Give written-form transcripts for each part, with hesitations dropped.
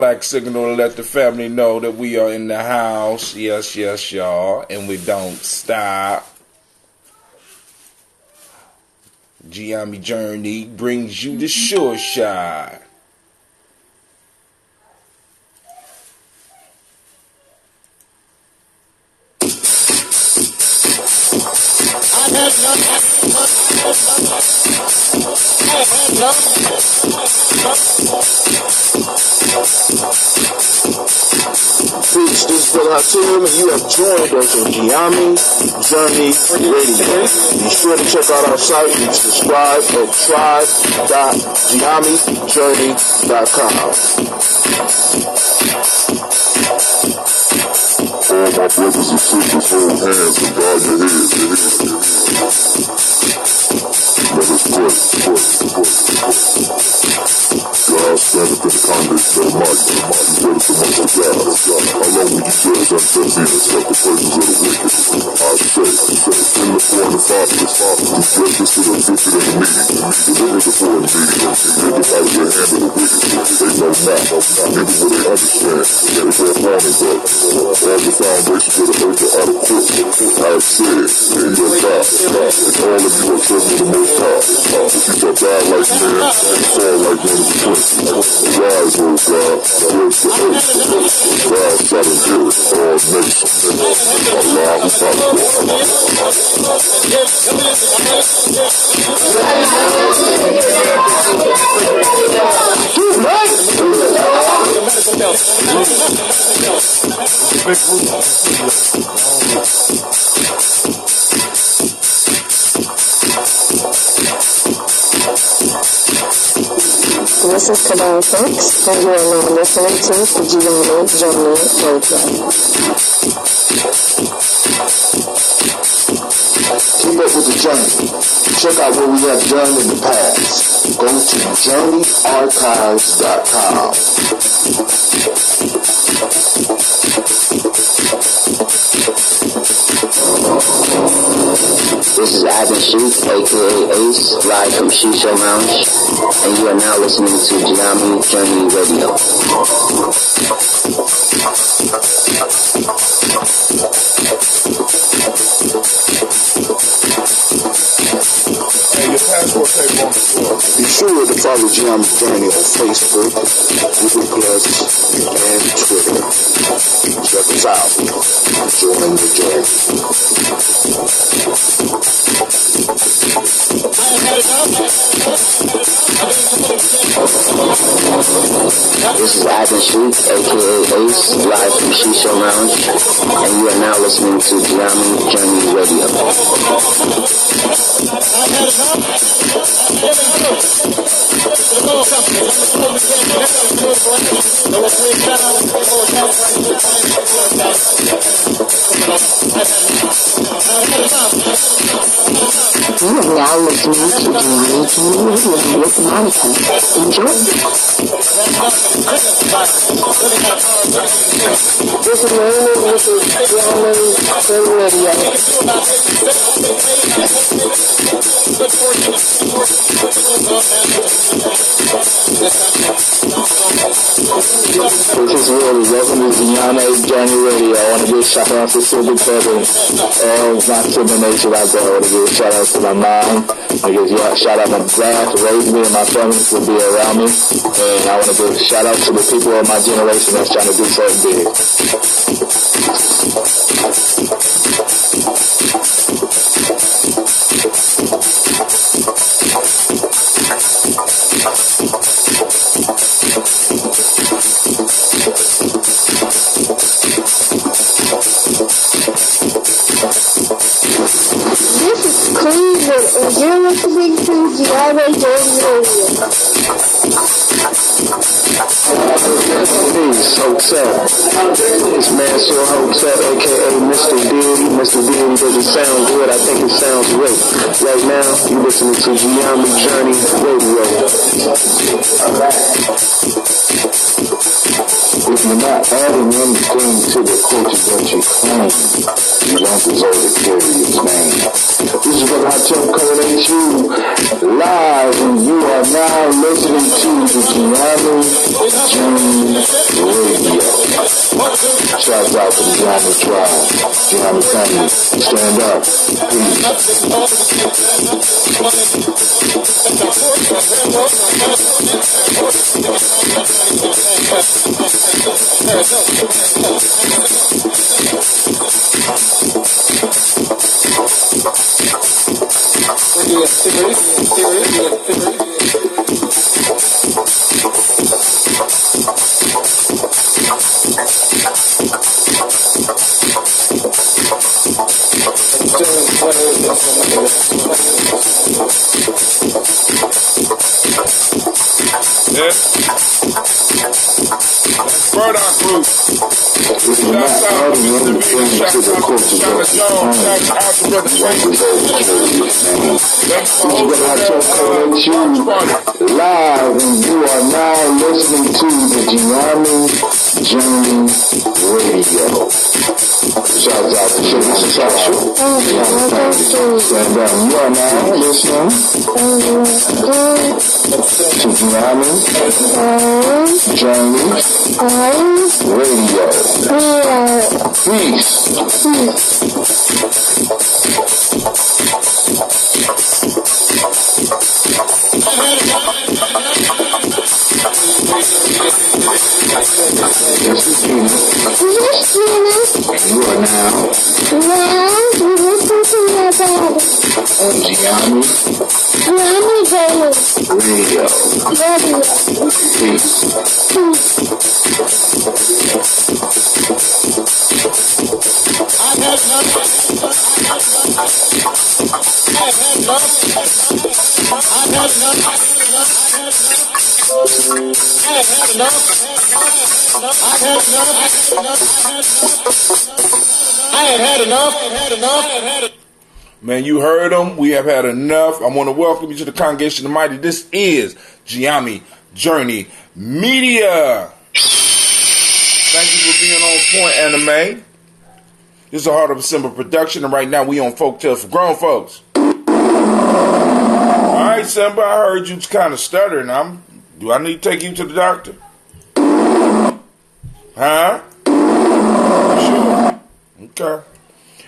Black signal to let the family know that we are in the house. Yes, yes, y'all. And we don't stop. Gye-Nyame Journey brings you the sure shot. Peace, this is Brother Hatim, and you have joined us on Gye-Nyame Journey Radio. Be sure to check out our site and subscribe at tribe.gyenamejourney.com. All my brothers and sisters, hold hands and bow your heads. Let us pray. God standeth in the conduct of the mighty, judgeth amongst the gods. How long will you judge unjust and accept the praises of the wicked? I say, in the foreign and fatherless, justice to the afflicted and the needy, deliver the poor and needy, and out of the hand of the wicked. They know not, neither will they understand, that if they're born in God, all the foundations of the earth are out of court. I have said, and you are God, and all of you are children of the Most High. But you shall die like men, and fall like one of the princes. Rise, O God, towards the earth. Thou shalt inherit all nations. Allahu Akbar. This is Kabbalah Folks, and you are now listening to the Gye-Nyame Journey Radio. Keep up with the journey. Check out what we have done in the past. Go to journeyarchives.com. This is Ivan Sheik, aka Ace, live from Shasha Mosh, and you are now listening to Gye-Nyame Journey Radio. Be sure to follow Gye-Nyame Journey on Facebook, Google Plus, and Twitter. Check us out. Join the journey. This is Ivan Sheik, aka Ace, live from Shasha Lounge, and you are now listening to Gye-Nyame Journey Radio. You are now listening to Gye-Nyame Journey Radio with Monica. Enjoy. This is Marina with the Gye-Nyame Journey Radio. This is Willie. Welcome to Gye-Nyame Journey Radio. I want to give a shout out to Silver Brother, all my Silver Nation out there. I want to give a shout out to my mom. I want to give a shout out to my dad for raising me and my family to be around me. And I want to give a shout out to the people of my generation that's trying to do something big. And you're listening to Gye-Nyame Journey Radio. Peace, Hotel. It's Mansour Hotel, aka Mr. Deity. Mr. Deity doesn't sound good, I think it sounds great. Right now, you're listening to Gye-Nyame Journey Radio. We're If you're not adding anything to the culture that you claim, you don't deserve to carry its name. This is what I tell coming at you live, and you are now listening to the Gye-Nyame Radio. Shout out to the Gye-Nyame tribe, Gye-Nyame family. Stand up. Burdock Group. Shout out to Mr. B. Shout out to Shasha Mosh. Shout out to Brother Frank. Live, and you are now listening to the Gye-Nyame Radio. Shout out to Shasha. Stand up. You are now listening to Gye-Nyame Radio. Peace. This is Gina. You are now listening to my dad on Gye-Nyame Radio. Peace. Man, you heard them. We have had enough. I want to welcome you to the Congregation of the Mighty. This is Gye-Nyame Journey Media. Thank you for being on point, Anime. This is a Heart of December production, and right now we on Folktales for grown folks. All right, Simba, I heard you kind of stuttering. Do I need to take you to the doctor? Huh? Sure. Okay.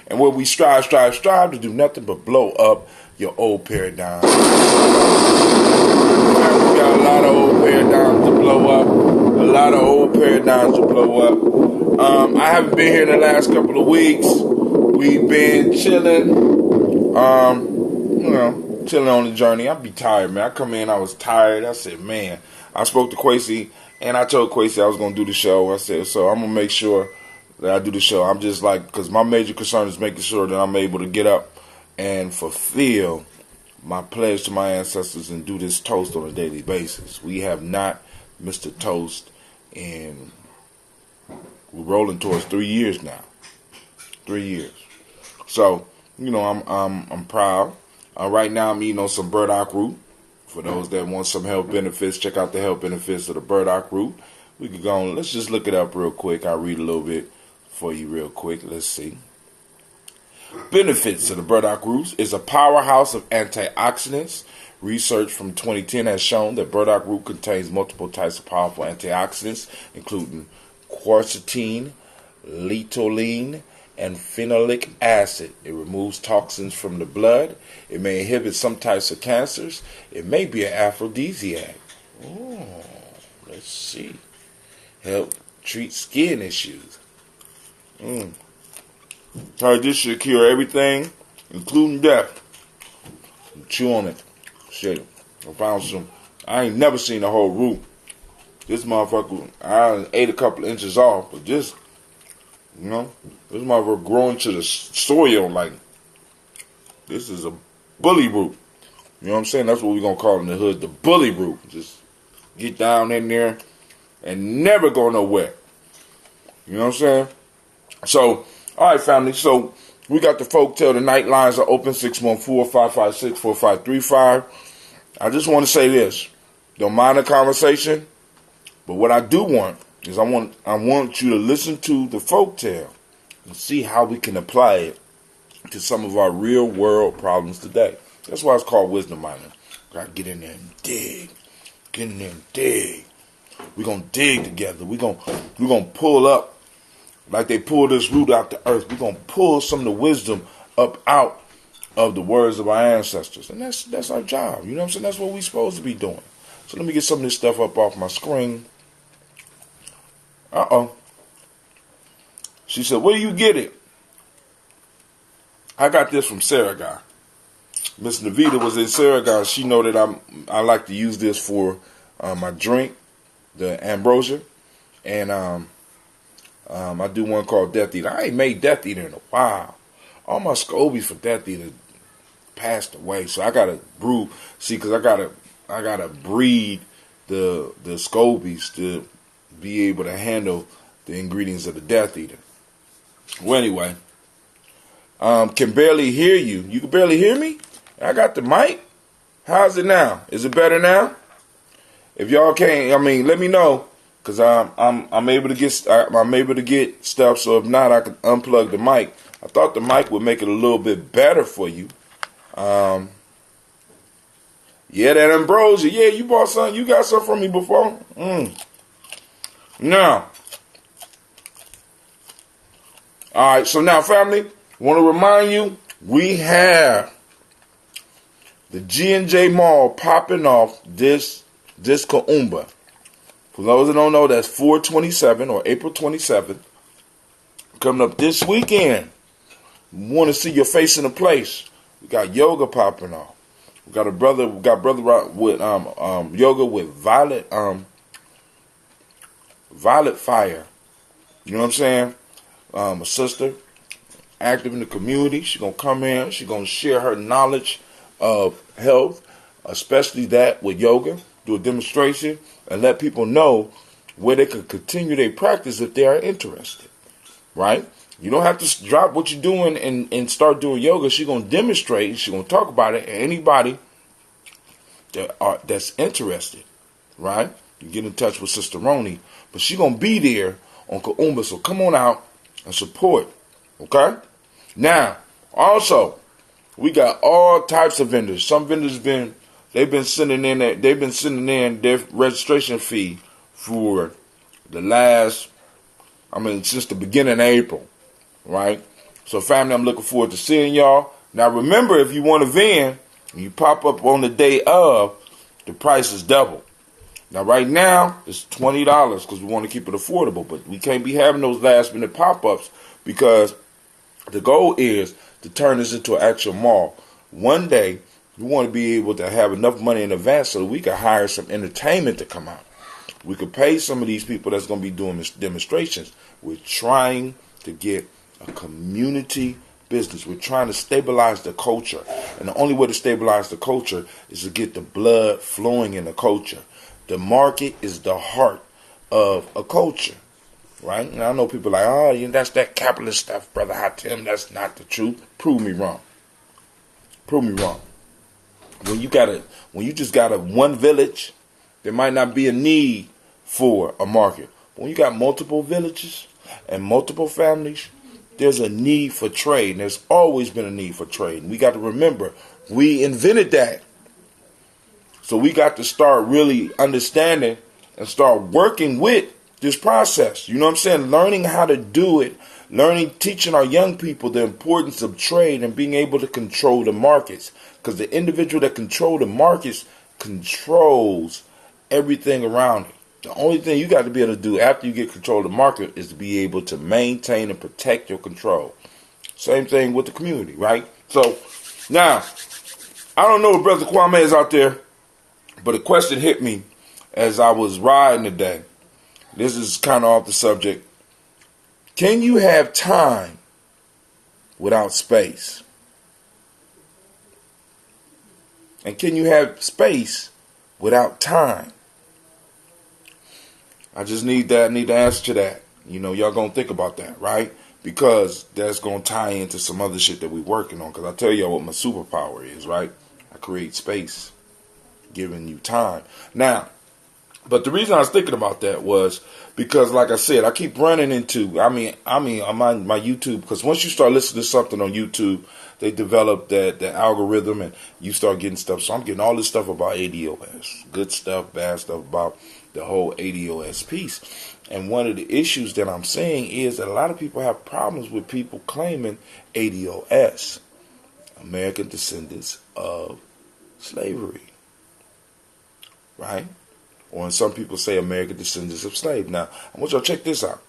And where we strive to do nothing but blow up your old paradigm. We got a lot of old paradigms to blow up. I haven't been here in the last couple of weeks. We've been chilling. Chilling on the journey. I'd be tired, man. I come in, I was tired. I said, man. I spoke to Quasi, and I told Quasi I was going to do the show. I said, so I'm going to make sure that I do the show. I'm just like, because my major concern is making sure that I'm able to get up and fulfill my pledge to my ancestors and do this toast on a daily basis. We have not missed a toast in, we're rolling towards 3 years now. 3 years. So, I'm proud. Right now I'm eating on some burdock root. For those that want some health benefits, check out the health benefits of the burdock root. We could go on, let's just look it up real quick. I'll read a little bit for you real quick. Let's see. Benefits of the burdock root is a powerhouse of antioxidants. Research from 2010 has shown that burdock root contains multiple types of powerful antioxidants, including quercetin, luteolin, and phenolic acid. It removes toxins from the blood. It may inhibit some types of cancers. It may be an aphrodisiac. Oh, let's see. Help treat skin issues. So this should cure everything, including death. Chew on it. Shit. I found some. I ain't never seen the whole root. This motherfucker, I ate a couple inches off, but this motherfucker growing to the soil like this is a bully root. You know what I'm saying? That's what we're going to call in the hood, the bully root. Just get down in there and never go nowhere. You know what I'm saying? So, all right, family. So, we got the folktale. The night lines are open, 614-556-4535. I just want to say this. Don't mind the conversation, but what I do want is I want you to listen to the folktale and see how we can apply it to some of our real world problems today. That's why it's called wisdom mining. Gotta get in there and dig. Get in there and dig. We're gonna dig together. We're gonna pull up like they pulled this root out the earth. We're gonna pull some of the wisdom up out of the words of our ancestors. And that's our job. You know what I'm saying? That's what we're supposed to be doing. So let me get some of this stuff up off my screen. She said, where do you get it? I got this from Saragon. Miss Navita was in Saragon. She know that I like to use this for my drink, the ambrosia. And I do one called Death Eater. I ain't made Death Eater in a while. All my scobies for Death Eater passed away. So I gotta brew. See, because I gotta breed the scobies to be able to handle the ingredients of the Death Eater. Well, anyway, can barely hear you. You can barely hear me? I got the mic. How's it now? Is it better now? If y'all can't, let me know, cause I'm able to get stuff. So if not, I can unplug the mic. I thought the mic would make it a little bit better for you. Yeah, that ambrosia. Yeah, you bought some. You got some from me before. Now, all right. So now, family, want to remind you, we have the G&J Mall popping off this Kaumba. For those that don't know, that's 4/27 or April 27th. Coming up this weekend. Want to see your face in the place. We got yoga popping off. We got brother with yoga with violet fire. You know what I'm saying? A sister active in the community. She's gonna come in. She's gonna share her knowledge of health, especially that with yoga. Do a demonstration and let people know where they can continue their practice if they are interested. Right? You don't have to drop what you're doing and start doing yoga. She's gonna demonstrate. She's gonna talk about it. And anybody that's interested, right? You get in touch with Sister Roni, but she's gonna be there on Kaumba. So come on out and support. Okay? Now, also, we got all types of vendors. Some vendors they've been sending in their registration fee for the last, since the beginning of April, right? So family, I'm looking forward to seeing y'all. Now remember, if you want to vend, and you pop up on the day of, the price is double. Now right now, it's $20 because we want to keep it affordable, but we can't be having those last minute pop-ups because the goal is to turn this into an actual mall. One day, we want to be able to have enough money in advance so that we can hire some entertainment to come out. We could pay some of these people that's going to be doing this demonstrations. We're trying to get a community business. We're trying to stabilize the culture. And the only way to stabilize the culture is to get the blood flowing in the culture. The market is the heart of a culture. Right? And I know people like, that's that capitalist stuff, Brother Hatem. That's not the truth. Prove me wrong. Prove me wrong. When you just got one village, there might not be a need for a market. But when you got multiple villages and multiple families, there's a need for trade. And there's always been a need for trade. And we got to remember, we invented that. So we got to start really understanding and start working with this process. You know what I'm saying? Learning how to do it. Teaching our young people the importance of trade and being able to control the markets. Because the individual that controls the markets controls everything around it. The only thing you got to be able to do after you get control of the market is to be able to maintain and protect your control. Same thing with the community, right? So, now, I don't know if Brother Kwame is out there, but a question hit me as I was riding today. This is kind of off the subject. Can you have time without space? And can you have space without time? I just need the answer to that. You know, y'all gonna think about that, right? Because that's gonna tie into some other shit that we're working on. Because I tell y'all what my superpower is, right? I create space, giving you time. Now, But the reason I was thinking about that was because, like I said, I keep running into. I mean, on my YouTube, because once you start listening to something on YouTube, they develop that algorithm, and you start getting stuff. So I'm getting all this stuff about ADOS, good stuff, bad stuff about the whole ADOS piece. And one of the issues that I'm seeing is that a lot of people have problems with people claiming ADOS, American descendants of slavery, right? Or some people say American descendants of slaves. Now, I want y'all to check this out.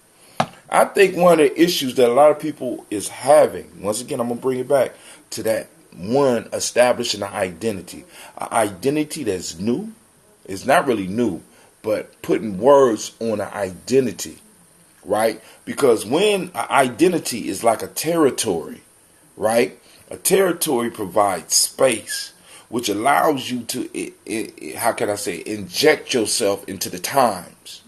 I think one of the issues that a lot of people is having, once again, I'm going to bring it back to that one, establishing an identity. An identity that's new. It's not really new, but putting words on an identity, right? Because when an identity is like a territory, right? A territory provides space, which allows you to, how can I say, inject yourself into the times.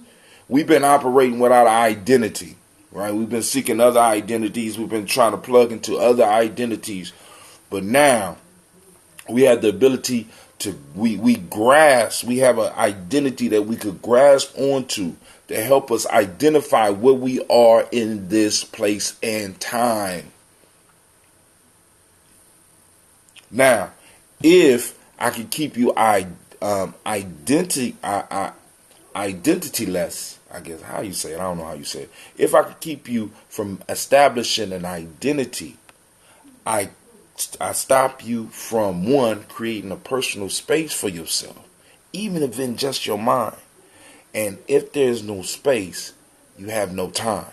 We've been operating without an identity, right? We've been seeking other identities. We've been trying to plug into other identities. But now we have the ability to, we grasp, we have an identity that we could grasp onto to help us identify where we are in this place and time. Now, if I could keep you identityless, I guess how you say it, I don't know how you say it. If I could keep you from establishing an identity, I stop you from, one, creating a personal space for yourself, even if in just your mind. And if there's no space, you have no time.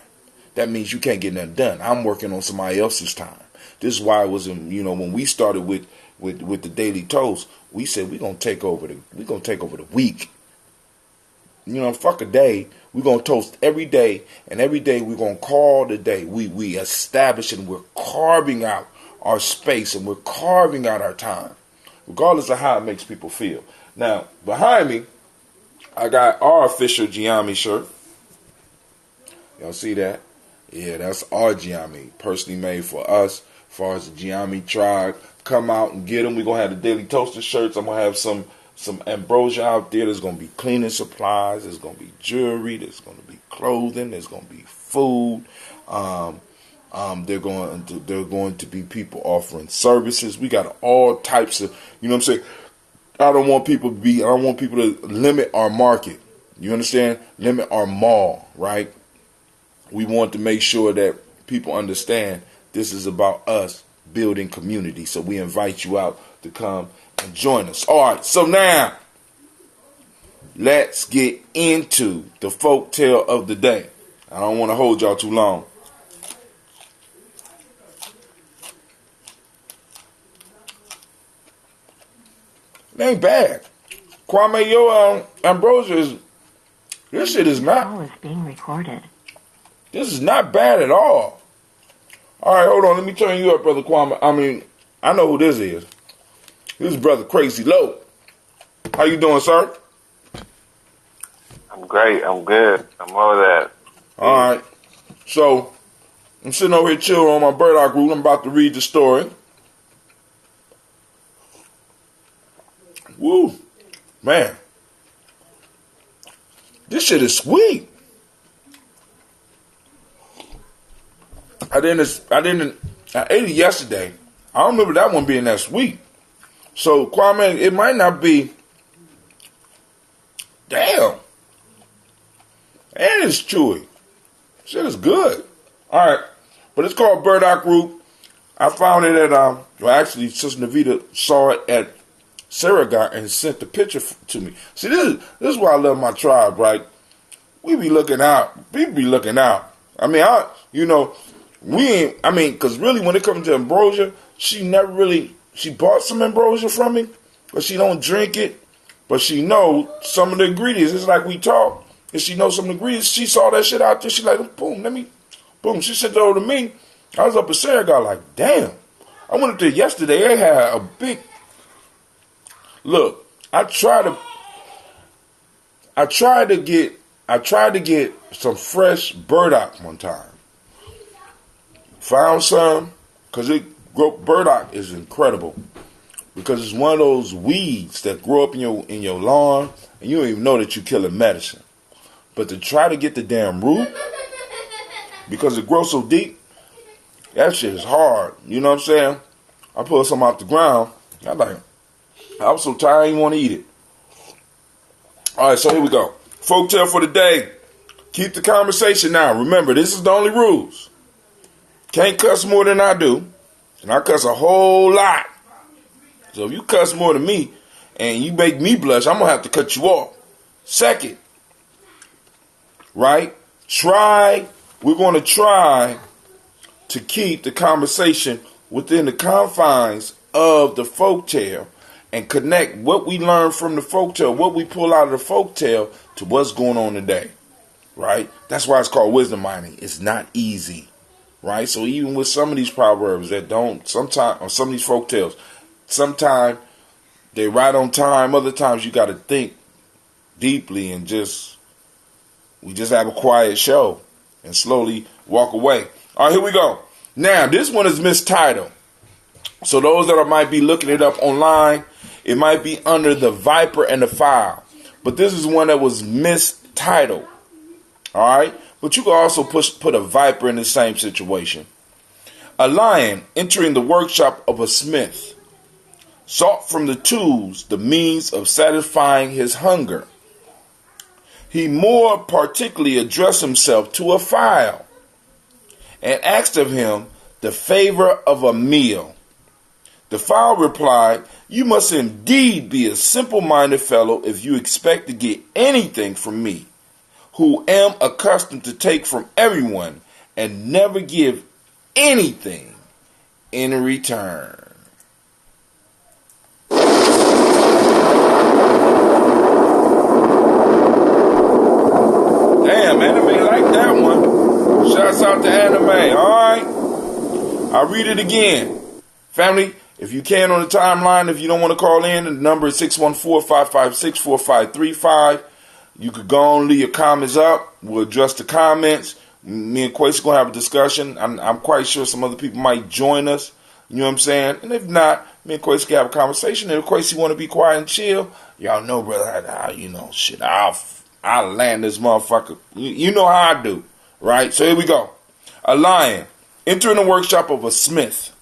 That means you can't get nothing done. I'm working on somebody else's time. This is why it was, when we started with the Daily Toast, we said we're gonna take over the week. Fuck a day. We're gonna toast every day, and every day we're gonna call the day. We establish and we're carving out our space and we're carving out our time, regardless of how it makes people feel. Now, behind me, I got our official Gye-Nyame shirt. Y'all see that? Yeah, that's our Gye-Nyame, personally made for us, as far as the Gye-Nyame tribe. Come out and get them. We're going to have the Daily Toaster shirts. I'm going to have some ambrosia out there. There's going to be cleaning supplies. There's going to be jewelry. There's going to be clothing. There's going to be food. They're going to be people offering services. We got all types of, what I'm saying? I don't want people to limit our market. You understand? Limit our mall, right? We want to make sure that people understand this is about us building community. So we invite you out to come and join us. All right, so now let's get into the folk tale of the day. I don't want to hold y'all too long. It ain't bad. Kwame, your ambrosia this shit is not. Call is being recorded. This is not bad at all. All right, hold on. Let me turn you up, Brother Kwame. I know who this is. This is Brother Crazy Low. How you doing, sir? I'm great. I'm good. I'm over that. All right. So, I'm sitting over here chilling on my burdock root. I'm about to read the story. Woo. Man. This shit is sweet. I ate it yesterday. I don't remember that one being that sweet. So, Kwame, it might not be. Damn. And it's chewy. Shit is good. All right. But it's called burdock root. I found it at, actually, Sister Navita saw it at Saragot and sent the picture to me. See, this is why I love my tribe, right? We be looking out. People be looking out. Because really when it comes to ambrosia, she bought some ambrosia from me, but she don't drink it, but she know some of the ingredients. It's like we talk, and she knows some of the ingredients. She saw that shit out there. She like, boom, she sent it over to me. I was up at Saragot like, damn. I went up there yesterday. They had a big, look, I tried to get some fresh burdock one time. Found some, because burdock is incredible. because it's one of those weeds that grow up in your lawn, and you don't even know that you're killing medicine. But to try to get the damn root, because it grows so deep, that shit is hard. You know what I'm saying? I pulled some out the ground. I was so tired I didn't want to eat it. All right, so here we go. Folktale for the day. Keep the conversation now. Remember, this is the only rules. Can't cuss more than I do, and I cuss a whole lot. So if you cuss more than me and you make me blush, I'm going to have to cut you off. Second, right? We're going to try to keep the conversation within the confines of the folktale and connect what we learn from the folktale, what we pull out of the folktale to what's going on today, right? That's why it's called wisdom mining. It's not easy, right? So even with some of these proverbs that don't, sometimes, or some of these folktales, sometimes they right on time, other times you got to think deeply and we just have a quiet show and slowly walk away. All right, here we go. Now, this one is mistitled. So those that might be looking it up online, it might be under the Viper and the Fowl. But this is one that was mistitled. All right? But you can also put a viper in the same situation. A lion entering the workshop of a smith sought from the tools the means of satisfying his hunger. He more particularly addressed himself to a fowl and asked of him the favor of a meal. The fowl replied, "You must indeed be a simple-minded fellow if you expect to get anything from me, who am accustomed to take from everyone and never give anything in return." Damn, anime like that one. Shouts out to anime, alright? I'll read it again. Family, if you can on the timeline, if you don't want to call in, the number is 614-556-4535. You could go on and leave your comments up. We'll address the comments. Me and Quasi going to have a discussion. I'm quite sure some other people might join us. You know what I'm saying? And if not, me and Quasi can have a conversation. And if Quasi want to be quiet and chill, y'all know, brother, you know, shit, I'll land this motherfucker. You know how I do, right? So here we go. A lion entering the workshop of a smith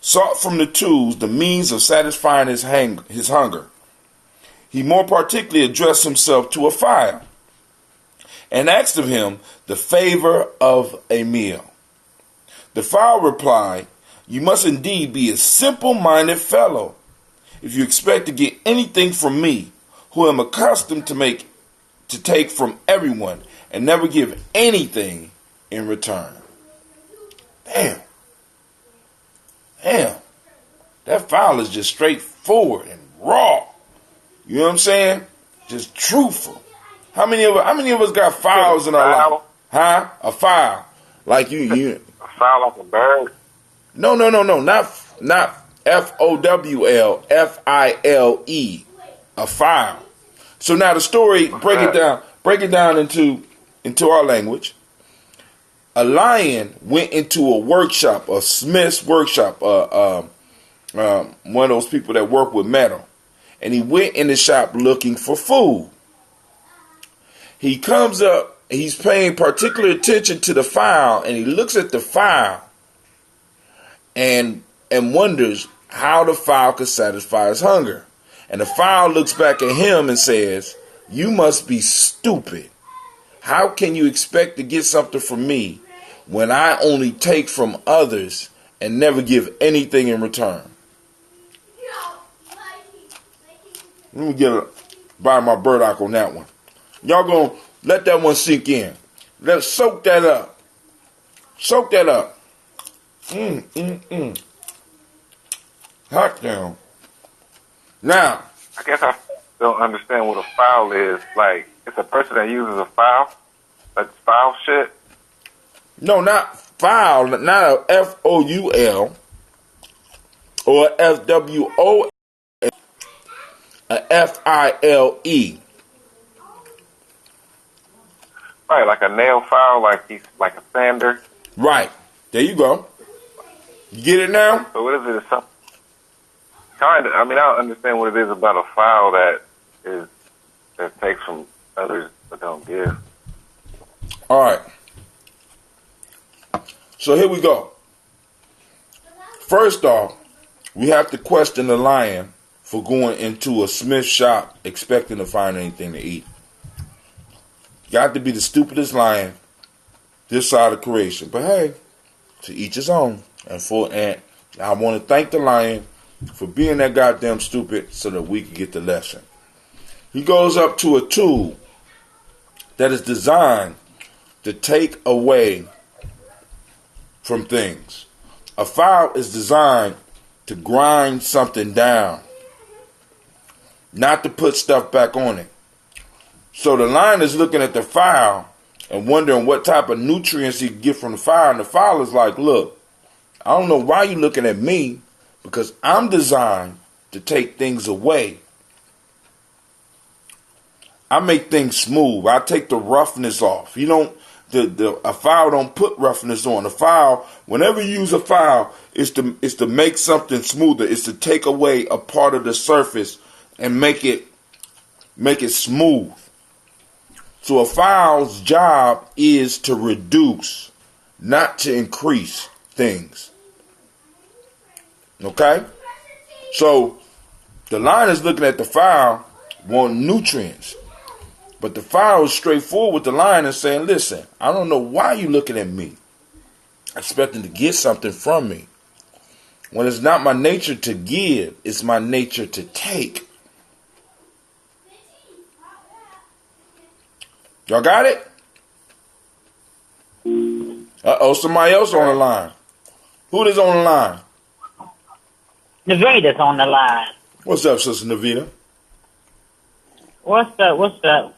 sought from the tools the means of satisfying his hunger. He more particularly addressed himself to a fowl and asked of him the favor of a meal. The fowl replied, "You must indeed be a simple-minded fellow if you expect to get anything from me, who am accustomed to take from everyone and never give anything in return." Damn. That fowl is just straightforward and raw. You know what I'm saying? Just truthful. How many of us got fowls in our life? Huh? A fowl. Like you A fowl like a bird? No. Not FOWL, FILE. A fowl. So now the story, break it down into our language. A lion went into a workshop, a smith's workshop, one of those people that work with metal. And he went in the shop looking for food. He comes up, he's paying particular attention to the fowl, and he looks at the fowl and wonders how the fowl could satisfy his hunger. And the fowl looks back at him and says, "You must be stupid. How can you expect to get something from me when I only take from others and never give anything in return?" Let me buy my burdock on that one. Y'all gonna let that one sink in. Let's soak that up. Soak that up. Hot damn. Now, I guess I don't understand what a foul is. Like, it's a person that uses a foul? Like foul shit? no, not foul, not a FOUL or FWO, a FILE. Right, like a nail file, like he's like a sander. Right. There you go. You get it now? So what is it? Kind of. I mean, I don't understand what it is about a fowl that takes from others but don't give. All right. So here we go. First off, we have to question the lion for going into a Smith shop expecting to find anything to eat. Got to be the stupidest lion this side of creation. But hey, to each his own. And I want to thank the lion for being that goddamn stupid so that we can get the lesson. He goes up to a tool that is designed to take away from things. A file is designed to grind something down, not to put stuff back on it. So the lion is looking at the file and wondering what type of nutrients he can get from the file. And the file is like, look, I don't know why you're looking at me, because I'm designed to take things away. I make things smooth. I take the roughness off. You don't. A file don't put roughness on. A file, whenever you use a file, is to make something smoother. It's to take away a part of the surface and make it smooth. So a file's job is to reduce, not to increase things. Okay? So the lion is looking at the file, wanting nutrients. But the file is straightforward with the lion and saying, listen, I don't know why you're looking at me, expecting to get something from me. When it's not my nature to give, it's my nature to take. Y'all got it? Uh-oh, somebody else on the line. Who is on the line? Navita's on the line. What's up, Sister Navita? What's up?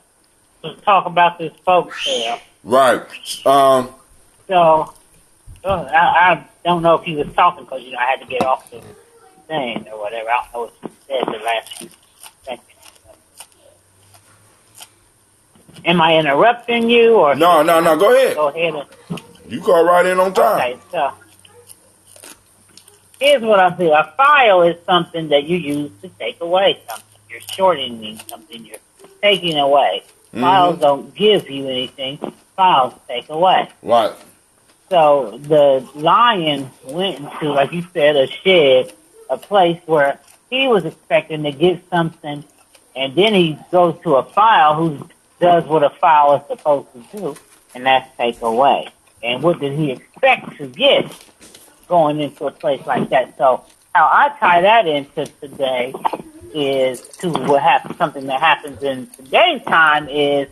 Let's talk about this folk tale. Right. So, I don't know if he was talking because, I had to get off the thing or whatever. I don't know what he said the last few seconds. Am I interrupting you? Or No. Go ahead. Go ahead. You call right in on time. Okay, so here's what I'm saying. A file is something that you use to take away something. You're shortening something. You're taking away. Mm-hmm. Files don't give you anything. Files take away. Right. So the lion went into, like you said, a shed, a place where he was expecting to get something, and then he goes to a file who does what a file is supposed to do, and that's take away. And what did he expect to get going into a place like that? So how I tie that into today is to what happens, something that happens in today's time is,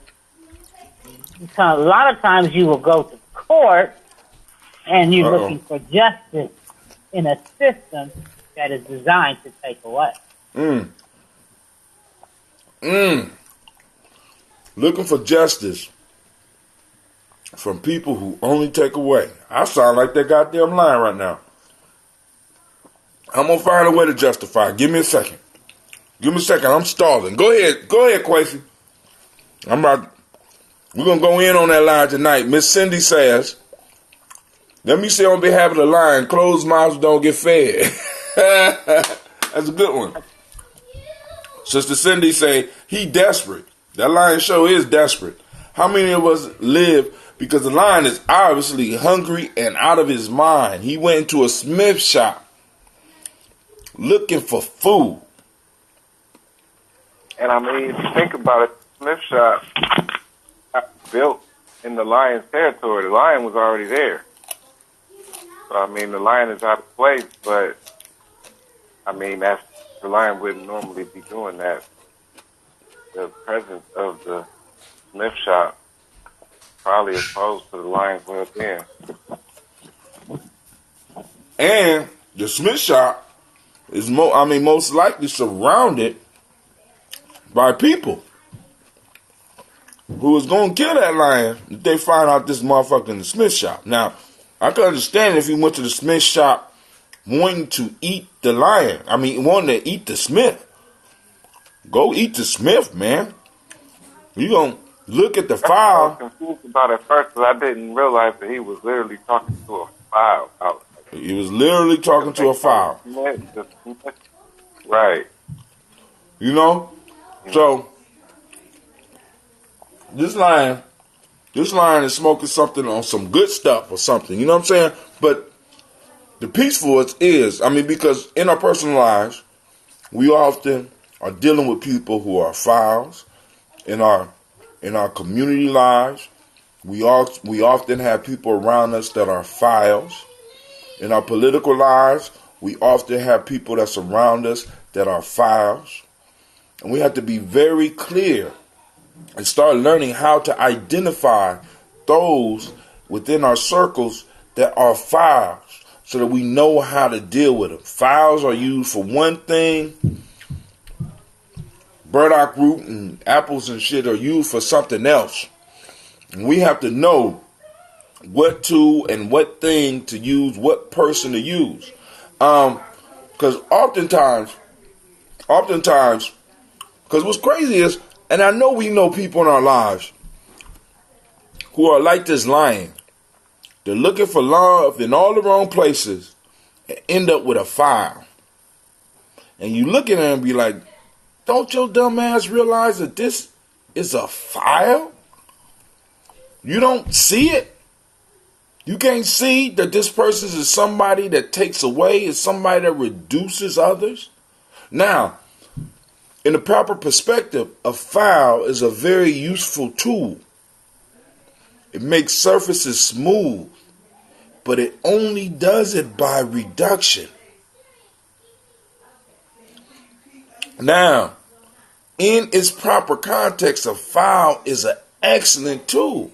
so a lot of times you will go to court and you're looking for justice in a system that is designed to take away. Looking for justice from people who only take away. I sound like that goddamn lion right now. I'm going to find a way to justify. Give me a second. I'm stalling. Go ahead, Quasi. We're going to go in on that line tonight. Miss Cindy says, let me say on behalf of the lion, closed mouths don't get fed. That's a good one. Sister Cindy say, he desperate. That lion show is desperate. How many of us live because the lion is obviously hungry and out of his mind. He went into a Smith shop looking for food. And I mean, if you think about it, Smith shop built in the lion's territory. The lion was already there. So, I mean, the lion is out of place, but, I mean, the lion wouldn't normally be doing that. The presence of the Smith shop probably opposed to the lion's well-being. And the Smith shop is most likely surrounded by people who is going to kill that lion if they find out this motherfucker in the Smith shop. Now, I can understand if he went to the Smith shop wanting to eat the lion. Wanting to eat the Smith. Go eat the Smith, man. You going to look at the file. I was confused about it first because I didn't realize that he was literally talking to a file. He was literally talking to a file. The Right. You know? So, this lion is smoking something on some good stuff or something. You know what I'm saying? But the peaceful is, because in our personal lives, we often are dealing with people who are fouls. In our community lives, we often have people around us that are files. In our political lives, we often have people that surround us that are files. And we have to be very clear and start learning how to identify those within our circles that are files so that we know how to deal with them. Files are used for one thing. Burdock root and apples and shit are used for something else. And we have to know what tool and what thing to use, what person to use. Because oftentimes, because what's crazy is, and I know we know people in our lives who are like this lion. They're looking for love in all the wrong places and end up with a file. And you look at them and be like, don't your dumb ass realize that this is a file? You don't see it? You can't see that this person is somebody that takes away, is somebody that reduces others? Now, in the proper perspective, a file is a very useful tool. It makes surfaces smooth, but it only does it by reduction. Now, in its proper context, a file is an excellent tool,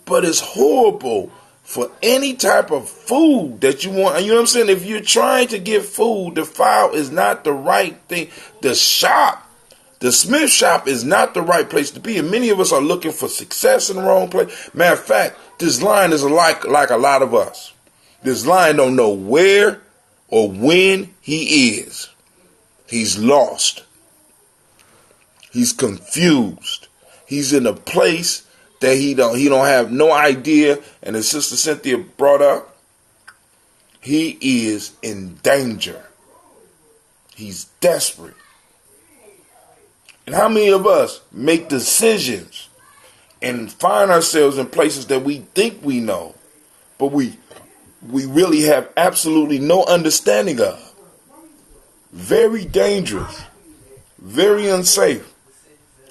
but it's horrible for any type of food that you want. You know what I'm saying? If you're trying to get food, the file is not the right thing. The Smith shop is not the right place to be. And many of us are looking for success in the wrong place. Matter of fact, this lion is like a lot of us. This lion don't know where or when he is. He's lost. He's confused. He's in a place that he don't have no idea. And as Sister Cynthia brought up, he is in danger. He's desperate. And how many of us make decisions and find ourselves in places that we think we know, but we really have absolutely no understanding of? Very dangerous. Very unsafe.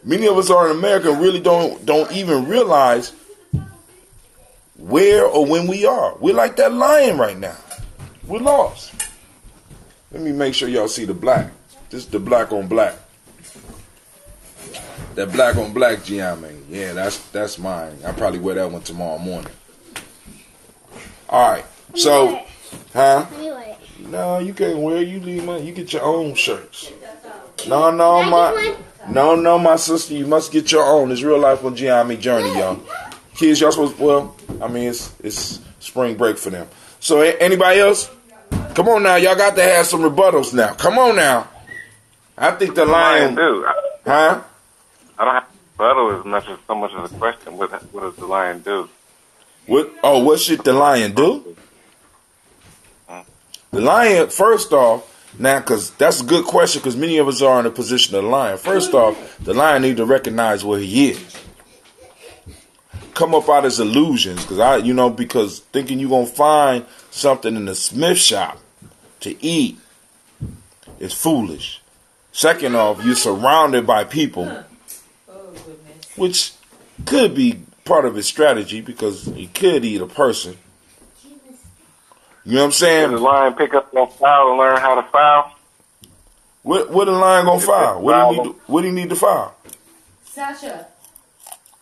Many of us are in America and really don't even realize where or when we are. We're like that lion right now. We're lost. Let me make sure y'all see the black. This is the black on black. That black on black Gye-Nyame. Yeah, that's mine. I'll probably wear that one tomorrow morning. Alright. So, huh? No, you can't wear it. You leave mine. You get your own shirts. No, my sister, you must get your own. It's Real Life on Gye-Nyame Journey, y'all. Kids, y'all supposed it's spring break for them. So, anybody else? Come on now, y'all got to have some rebuttals now. Come on now. I think the lion do. Huh? I don't have a rebuttal as much as so much as a question. What does the lion do? What should the lion do? The lion, first off, now, because that's a good question, because many of us are in a position of the lion. First off, the lion need to recognize where he is. Come up out his illusions, because thinking you're going to find something in the Smith shop to eat is foolish. Second off, you're surrounded by people, which could be part of his strategy, because he could eat a person. You know what I'm saying? Does the lion pick up that file and learn how to file? What the lion gonna file? What do you need to file? Shasha.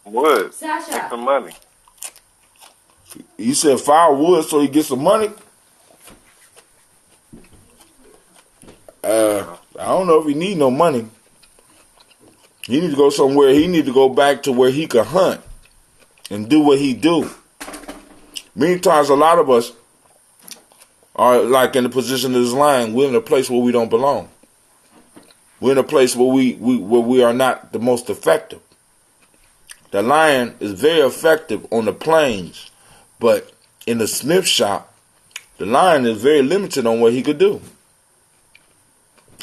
Wood. Shasha. Get some money. You said file wood so he gets some money? I don't know if he need no money. He need to go somewhere. He need to go back to where he can hunt and do what he do. Many times, a lot of us are like in the position of this lion. We're in a place where we don't belong. We're in a place where we are not the most effective. The lion is very effective on the plains, but in the Smith shop, the lion is very limited on what he could do.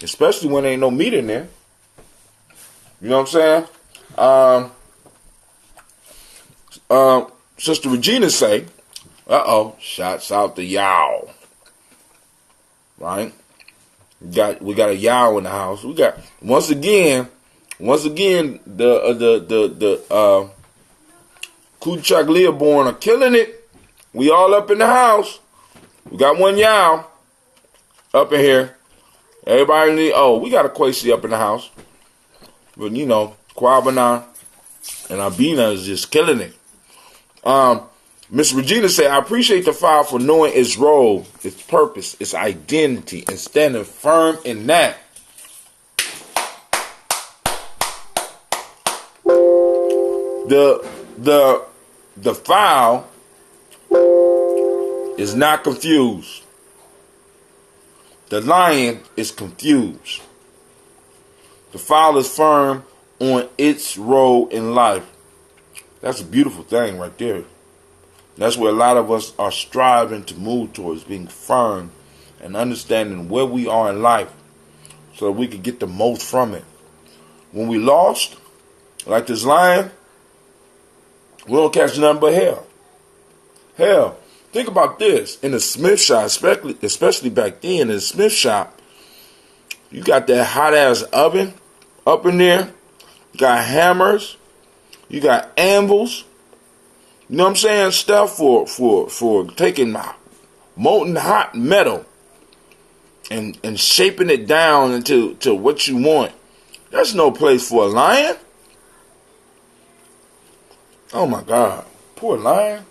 especially when there ain't no meat in there. You know what I'm saying? Sister Regina say, shots out to y'all. Right? We got a y'all in the house. We got once again the Kuchak Leoborn are killing it. We all up in the house. We got one y'all up in here. Everybody we got a Kwesi up in the house. But you know, Kwabana and Abina is just killing it. Miss Regina said, I appreciate the file for knowing its role, its purpose, its identity, and standing firm in that. The file is not confused. The lion is confused. The file is firm on its role in life. That's a beautiful thing right there. That's where a lot of us are striving to move towards, being firm and understanding where we are in life so that we can get the most from it. When we lost, like this lion, we don't catch nothing but hell. Hell, think about this. In the Smith shop, especially back then, in the Smith shop, you got that hot-ass oven up in there. You got hammers. You got anvils. You know what I'm saying? Stuff for taking molten hot metal and shaping it down into what you want. There's no place for a lion. Oh my God. Poor lion.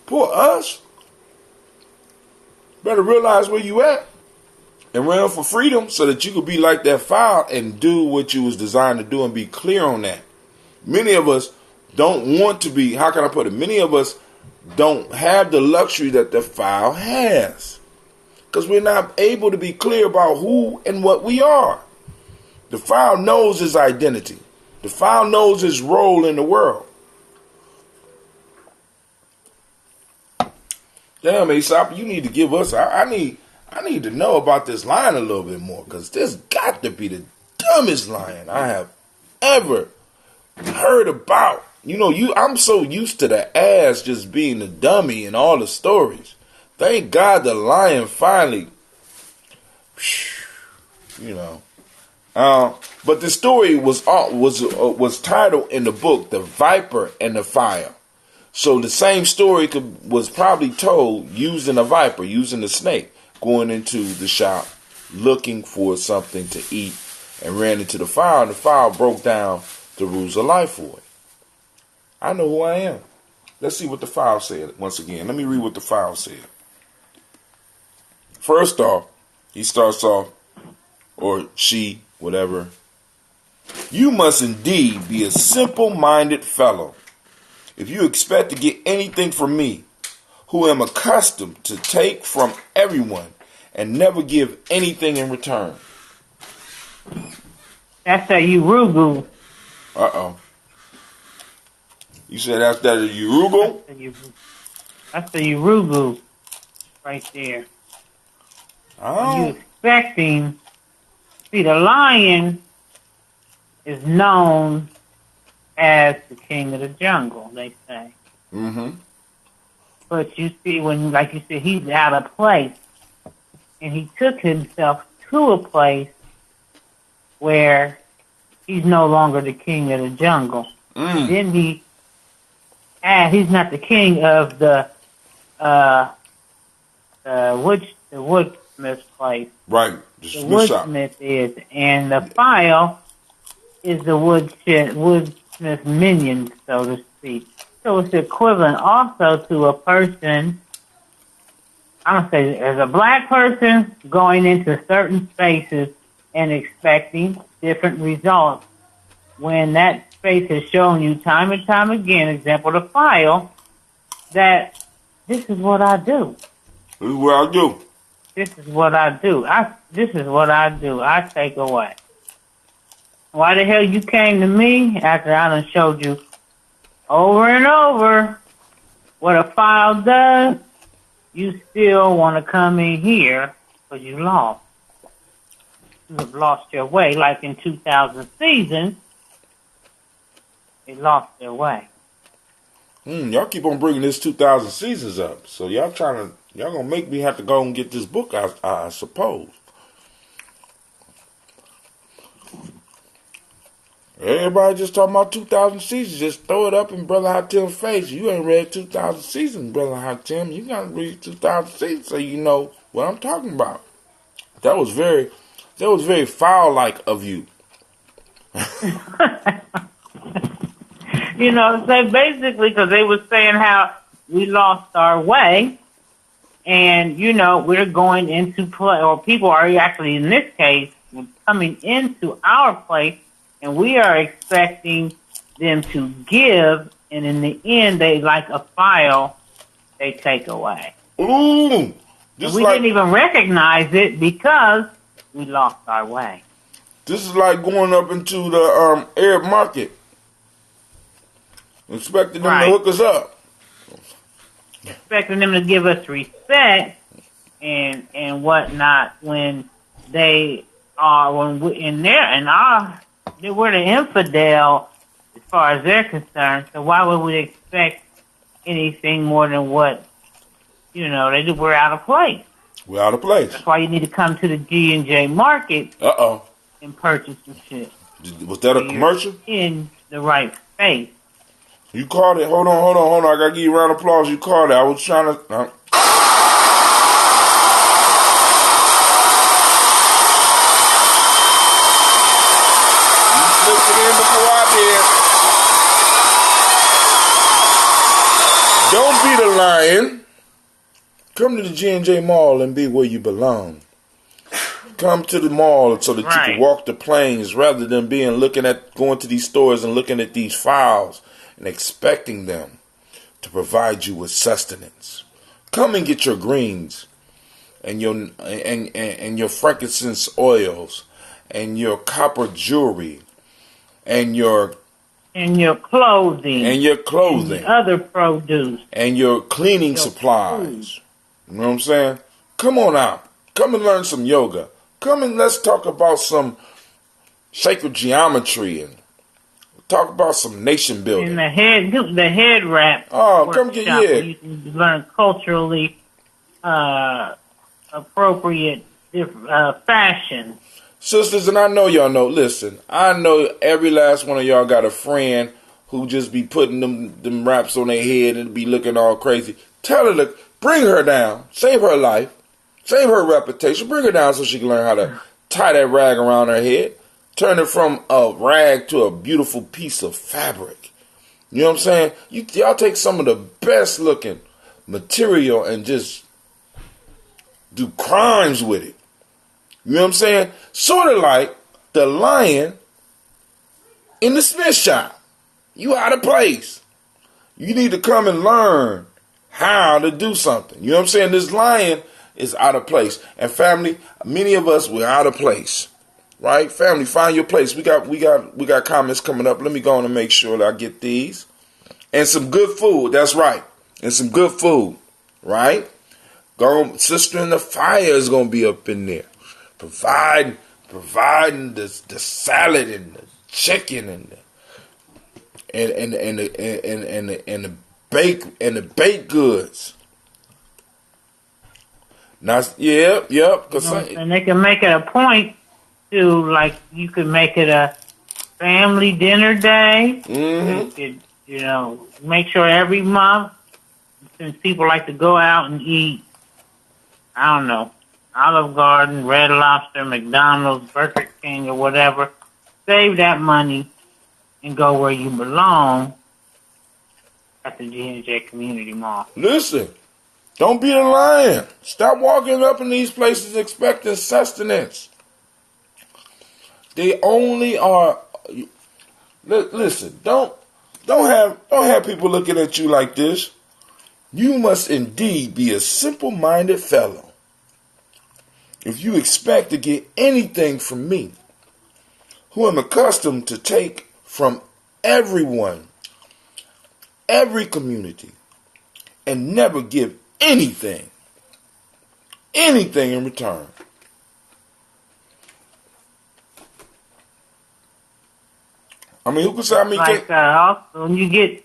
Poor us. Better realize where you at and run for freedom so that you could be like that fowl and do what you was designed to do and be clear on that. Many of us don't want to be, how can I put it? Many of us don't have the luxury that the fowl has because we're not able to be clear about who and what we are. The fowl knows his identity. The fowl knows his role in the world. Damn, Aesop, you need to give us, I need to know about this lion a little bit more because this got to be the dumbest lion I have ever heard about. You know, I'm so used to the ass just being the dummy in all the stories. Thank God the lion finally, you know. But the story was titled in the book, The Viper and the Fire. So the same story was probably told using a viper, using a snake, going into the shop, looking for something to eat, and ran into the fire, and the fire broke down the rules of life for it. I know who I am. Let's see what the file said once again. Let me read what the file said. First off, he starts off, or she, whatever. You must indeed be a simple-minded fellow if you expect to get anything from me, who am accustomed to take from everyone and never give anything in return. That's a Urugu. Uh-oh. You said that's that a Urugu? That's a Urugu right there. Oh. You expecting, see, the lion is known as the king of the jungle, they say. Mm-hmm. But you see, when, like you said, he's out of place, and he took himself to a place where he's no longer the king of the jungle. Then he's not the king of the woodsmith place. Right. The woodsmith is, and the file is the woodsmith minion, so to speak. So it's equivalent also to a person, I'm going to say, as a black person going into certain spaces and expecting different results when that space has shown you time and time again, example the file, that this is what I do. This is what I do. This is what I do. This is what I do. I take away. Why the hell you came to me after I done showed you over and over what a file does? You still want to come in here because you lost. have lost their way. Like in 2000 season, they lost their way. Y'all keep on bringing this 2000 seasons up. So y'all gonna make me have to go and get this book, I suppose. Everybody just talking about 2000 seasons. Just throw it up in Brother Hatim's face. You ain't read 2000 seasons, Brother Hatim. You gotta read 2000 seasons so you know what I'm talking about. That was very foul-like of you. You know, so basically, because they were saying how we lost our way, and, you know, we're going into play, or people are actually, in this case, coming into our place, and we are expecting them to give, and in the end, they, like a file, they take away. Ooh! And we didn't even recognize it because we lost our way. This is like going up into the Arab market, expecting them to hook us up. Expecting them to give us respect and whatnot when they are we're the infidel as far as they're concerned. So why would we expect anything more than what they do? We're out of place. We're out of place. That's why you need to come to the G&J market. And purchase some shit. Was that a commercial? In the right space. You called it. Hold on. I gotta give you a round of applause. You called it. I was trying to. You slipped it in before I did. Don't be the lion. Come to the G&J Mall and be where you belong. Come to the mall so that you can walk the plains rather than going to these stores and looking at these files and expecting them to provide you with sustenance. Come and get your greens and your frankincense oils and your copper jewelry and your clothing and other produce and your cleaning supplies. Food. You know what I'm saying? Come on out. Come and learn some yoga. Come and let's talk about some sacred geometry and talk about some nation building. And the head wrap. Oh, come get where you can learn culturally appropriate fashion. Sisters, and I know y'all know. Listen, I know every last one of y'all got a friend who just be putting them wraps on their head and be looking all crazy. Tell her to bring her down, save her life. Save her reputation. Bring her down so she can learn how to tie that rag around her head. Turn it from a rag to a beautiful piece of fabric. You know what I'm saying? Y'all take some of the best looking material and just do crimes with it. You know what I'm saying? Sort of like the lion in the Smith shop. You out of place. You need to come and learn how to do something. You know what I'm saying? This lion is out of place. And family, many of us, we're out of place. Right? Family, find your place. We got comments coming up. Let me go on and make sure that I get these. And some good food, that's right. And some good food. Right? Sister in the Fire is gonna be up in there. Providing the salad and the chicken and the baked goods. Now, yep. And they can make it a point to, like, you could make it a family dinner day. Mm-hmm. You could, make sure every month, since people like to go out and eat, I don't know, Olive Garden, Red Lobster, McDonald's, Burger King, or whatever, save that money and go where you belong at the G&J Community Mall. Listen. Don't be a lion. Stop walking up in these places expecting sustenance. They only are. Listen. Don't have people looking at you like this. You must indeed be a simple-minded fellow if you expect to get anything from me, who am accustomed to take from everyone, every community, and never give anything in return. I mean, who can say? I mean, Like also, when you get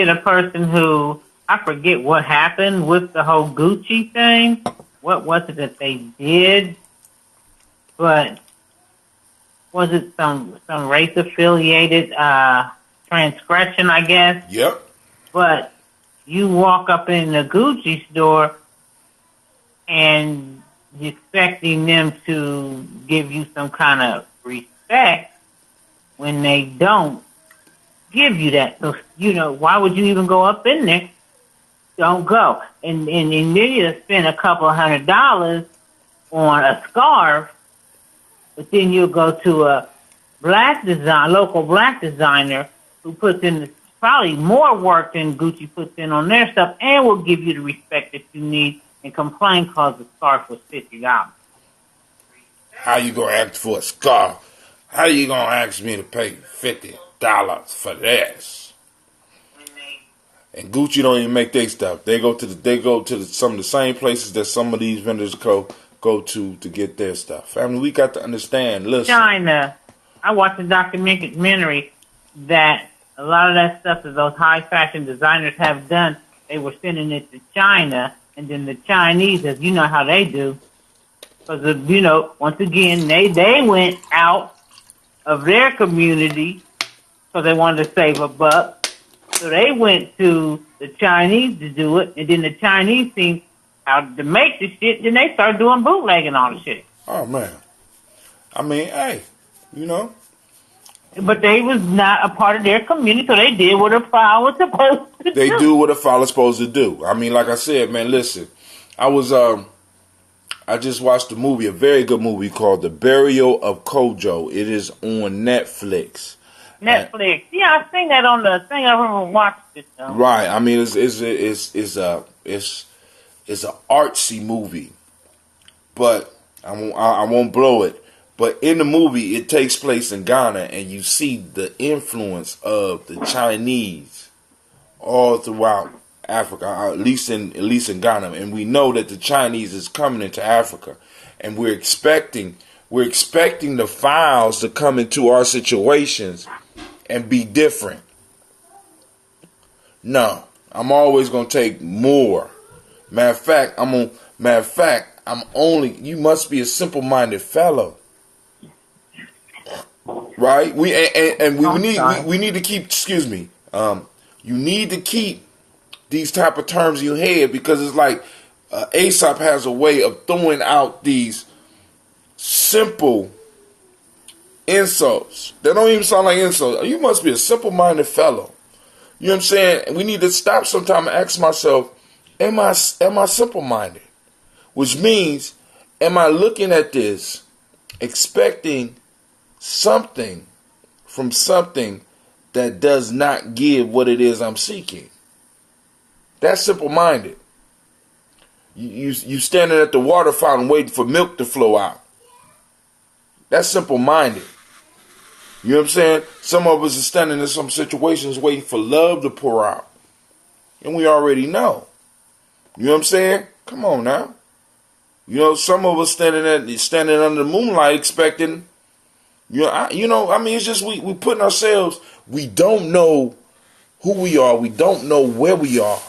a person who, I forget what happened with the whole Gucci thing. What was it that they did? But was it some race affiliated transgression? I guess. yep. But you walk up in the Gucci store and you're expecting them to give you some kind of respect when they don't give you that. So, why would you even go up in there? Don't go. And then you spend a couple $100 on a scarf, but then you'll go to a local black designer who puts in probably more work than Gucci puts in on their stuff and will give you the respect that you need and complain because the scarf was $50. How you gonna ask for a scarf? How you gonna ask me to pay $50 for this? And Gucci don't even make their stuff. They go to some of the same places that some of these vendors go to get their stuff. I mean, we got to understand. Listen, China. I watched a documentary that a lot of that stuff that those high fashion designers have done, they were sending it to China, and then the Chinese, as you know how they do, because once again they went out of their community because they wanted to save a buck, so they went to the Chinese to do it, and then the Chinese seen how to make the shit, then they started doing bootlegging all the shit. oh man, I mean, hey, But they was not a part of their community, so they did what a file was supposed to do. they do what a file is supposed to do. I mean, like I said, man, listen, I just watched a movie, a very good movie called The Burial of Kojo. It is on Netflix. Netflix. Yeah, I seen that on the thing. I remember watching it though. Right. I mean, it's an artsy movie, but I won't blow it. But in the movie, it takes place in Ghana, and you see the influence of the Chinese all throughout Africa, at least in Ghana. And we know that the Chinese is coming into Africa, and we're expecting the files to come into our situations and be different. No, I'm always gonna take more. Matter of fact, you must be a simple-minded fellow. Right? We need to keep, you need to keep these type of terms in your head, because it's like Aesop has a way of throwing out these simple insults. They don't even sound like insults. You must be a simple-minded fellow. You know what I'm saying? And we need to stop sometime and ask myself, am I simple-minded? Which means, am I looking at this expecting something from something that does not give what it is I'm seeking? That's simple-minded. You standing at the water fountain waiting for milk to flow out. That's simple-minded. You know what I'm saying? Some of us are standing in some situations waiting for love to pour out. And we already know. You know what I'm saying? Come on now. Some of us standing under the moonlight expecting, it's just we putting ourselves, we don't know who we are. We don't know where we are.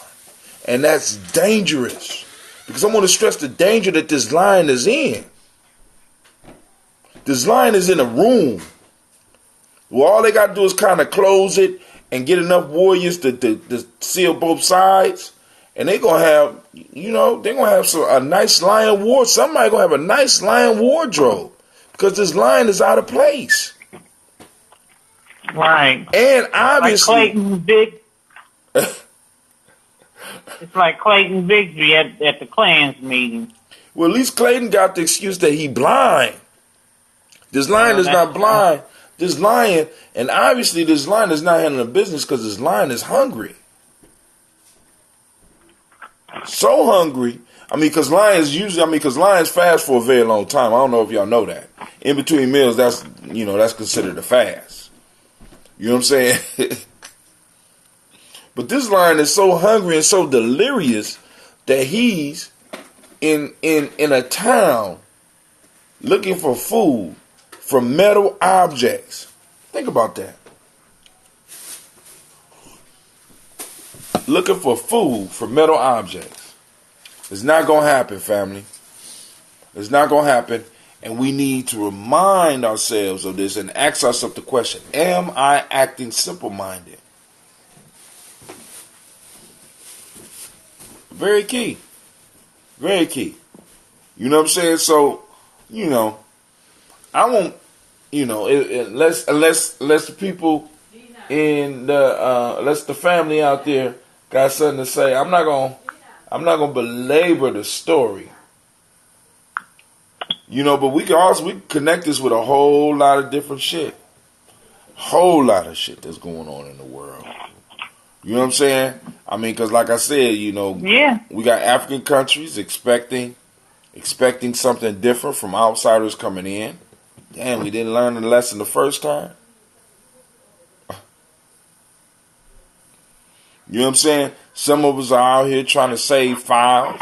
And that's dangerous. Because I want to stress the danger that this lion is in. This lion is in a room. Well, all they got to do is kind of close it and get enough warriors to seal both sides. And they're going to have, they're going to have a nice lion ward. Somebody going to have a nice lion wardrobe. Because this lion is out of place. Right. And obviously. Like Clayton it's like Clayton Bigsby at the Klans meeting. Well, at least Clayton got the excuse that he blind. This lion is not blind. This lion, and obviously this lion is not handling business because this lion is hungry. So hungry. Because lions fast for a very long time. I don't know if y'all know that. In between meals, that's considered a fast. You know what I'm saying? But this lion is so hungry and so delirious that he's in a town looking for food from metal objects. Think about that. looking for food for metal objects. It's not going to happen, family. It's not going to happen. And we need to remind ourselves of this and ask ourselves the question, am I acting simple-minded? Very key. Very key. You know what I'm saying? So, I won't, unless the people in the, unless the family out there got something to say, I'm not gonna belabor the story. But we can connect this with a whole lot of different shit. Whole lot of shit that's going on in the world. You know what I'm saying? I mean, because like I said, we got African countries expecting something different from outsiders coming in. Damn, we didn't learn the lesson the first time. You know what I'm saying? Some of us are out here trying to save files.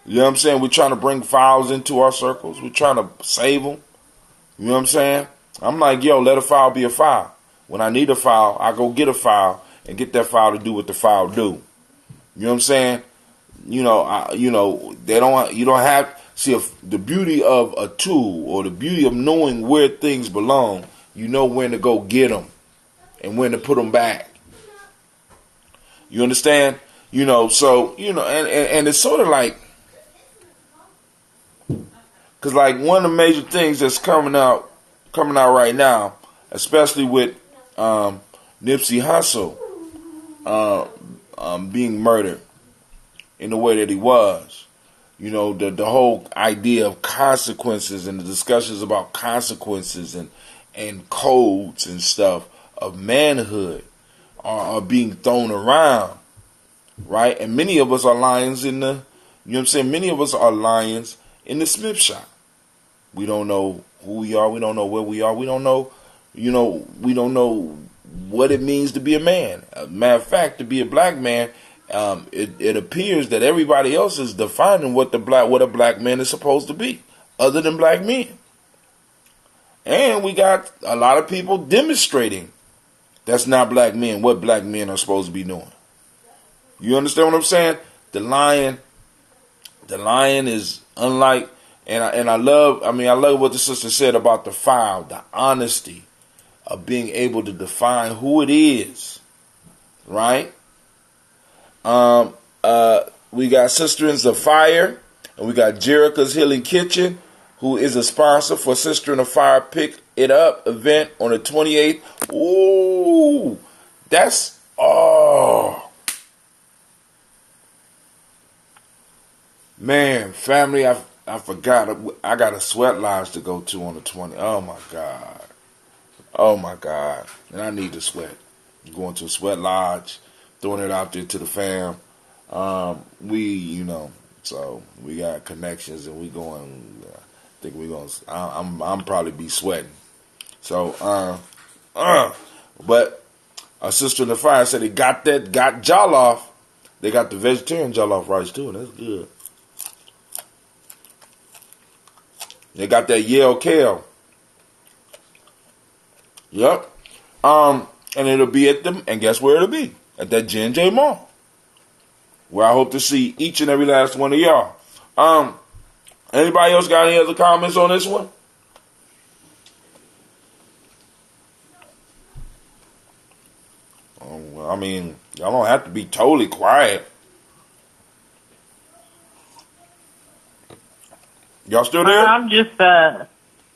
You know what I'm saying? We're trying to bring files into our circles. We're trying to save them. You know what I'm saying? I'm like, yo, let a file be a file. When I need a file, I go get a file and get that file to do what the file do. You know what I'm saying? You don't have, see, if the beauty of a tool or the beauty of knowing where things belong, you know when to go get them and when to put them back. You understand? So, and it's sort of like, because like one of the major things that's coming out right now, especially with Nipsey Hussle being murdered in the way that he was, the whole idea of consequences and the discussions about consequences and codes and stuff of manhood are being thrown around, right? And many of us are lions in the, you know what I'm saying? Many of us are lions in the Smith shop. We don't know who we are. We don't know where we are. We don't know, we don't know what it means to be a man. Matter of fact, to be a black man, it appears that everybody else is defining what a black man is supposed to be, other than black men. And we got a lot of people demonstrating that's not black men, what black men are supposed to be doing. You understand what I'm saying? The lion is unlike, and I love what the sister said about the file, the honesty of being able to define who it is, right? We got Sisters of Fire, and we got Jericho's Healing Kitchen, who is a sponsor for Sister in the Fire Pick It Up event on the 28th. Ooh, man, family, I forgot. I got a sweat lodge to go to on the 20th. Oh my God. And I need to sweat. Going to a sweat lodge, throwing it out there to the fam. So we got connections, and we going. I think we going. I'm probably be sweating. So, but a Sister in the Fire said they got jollof. They got the vegetarian jollof rice too, and that's good. They got that Yale kale. Yep. And it'll be at them, and guess where it'll be? At that J&J Mall, where I hope to see each and every last one of y'all. Anybody else got any other comments on this one? I mean, y'all don't have to be totally quiet. Y'all still there?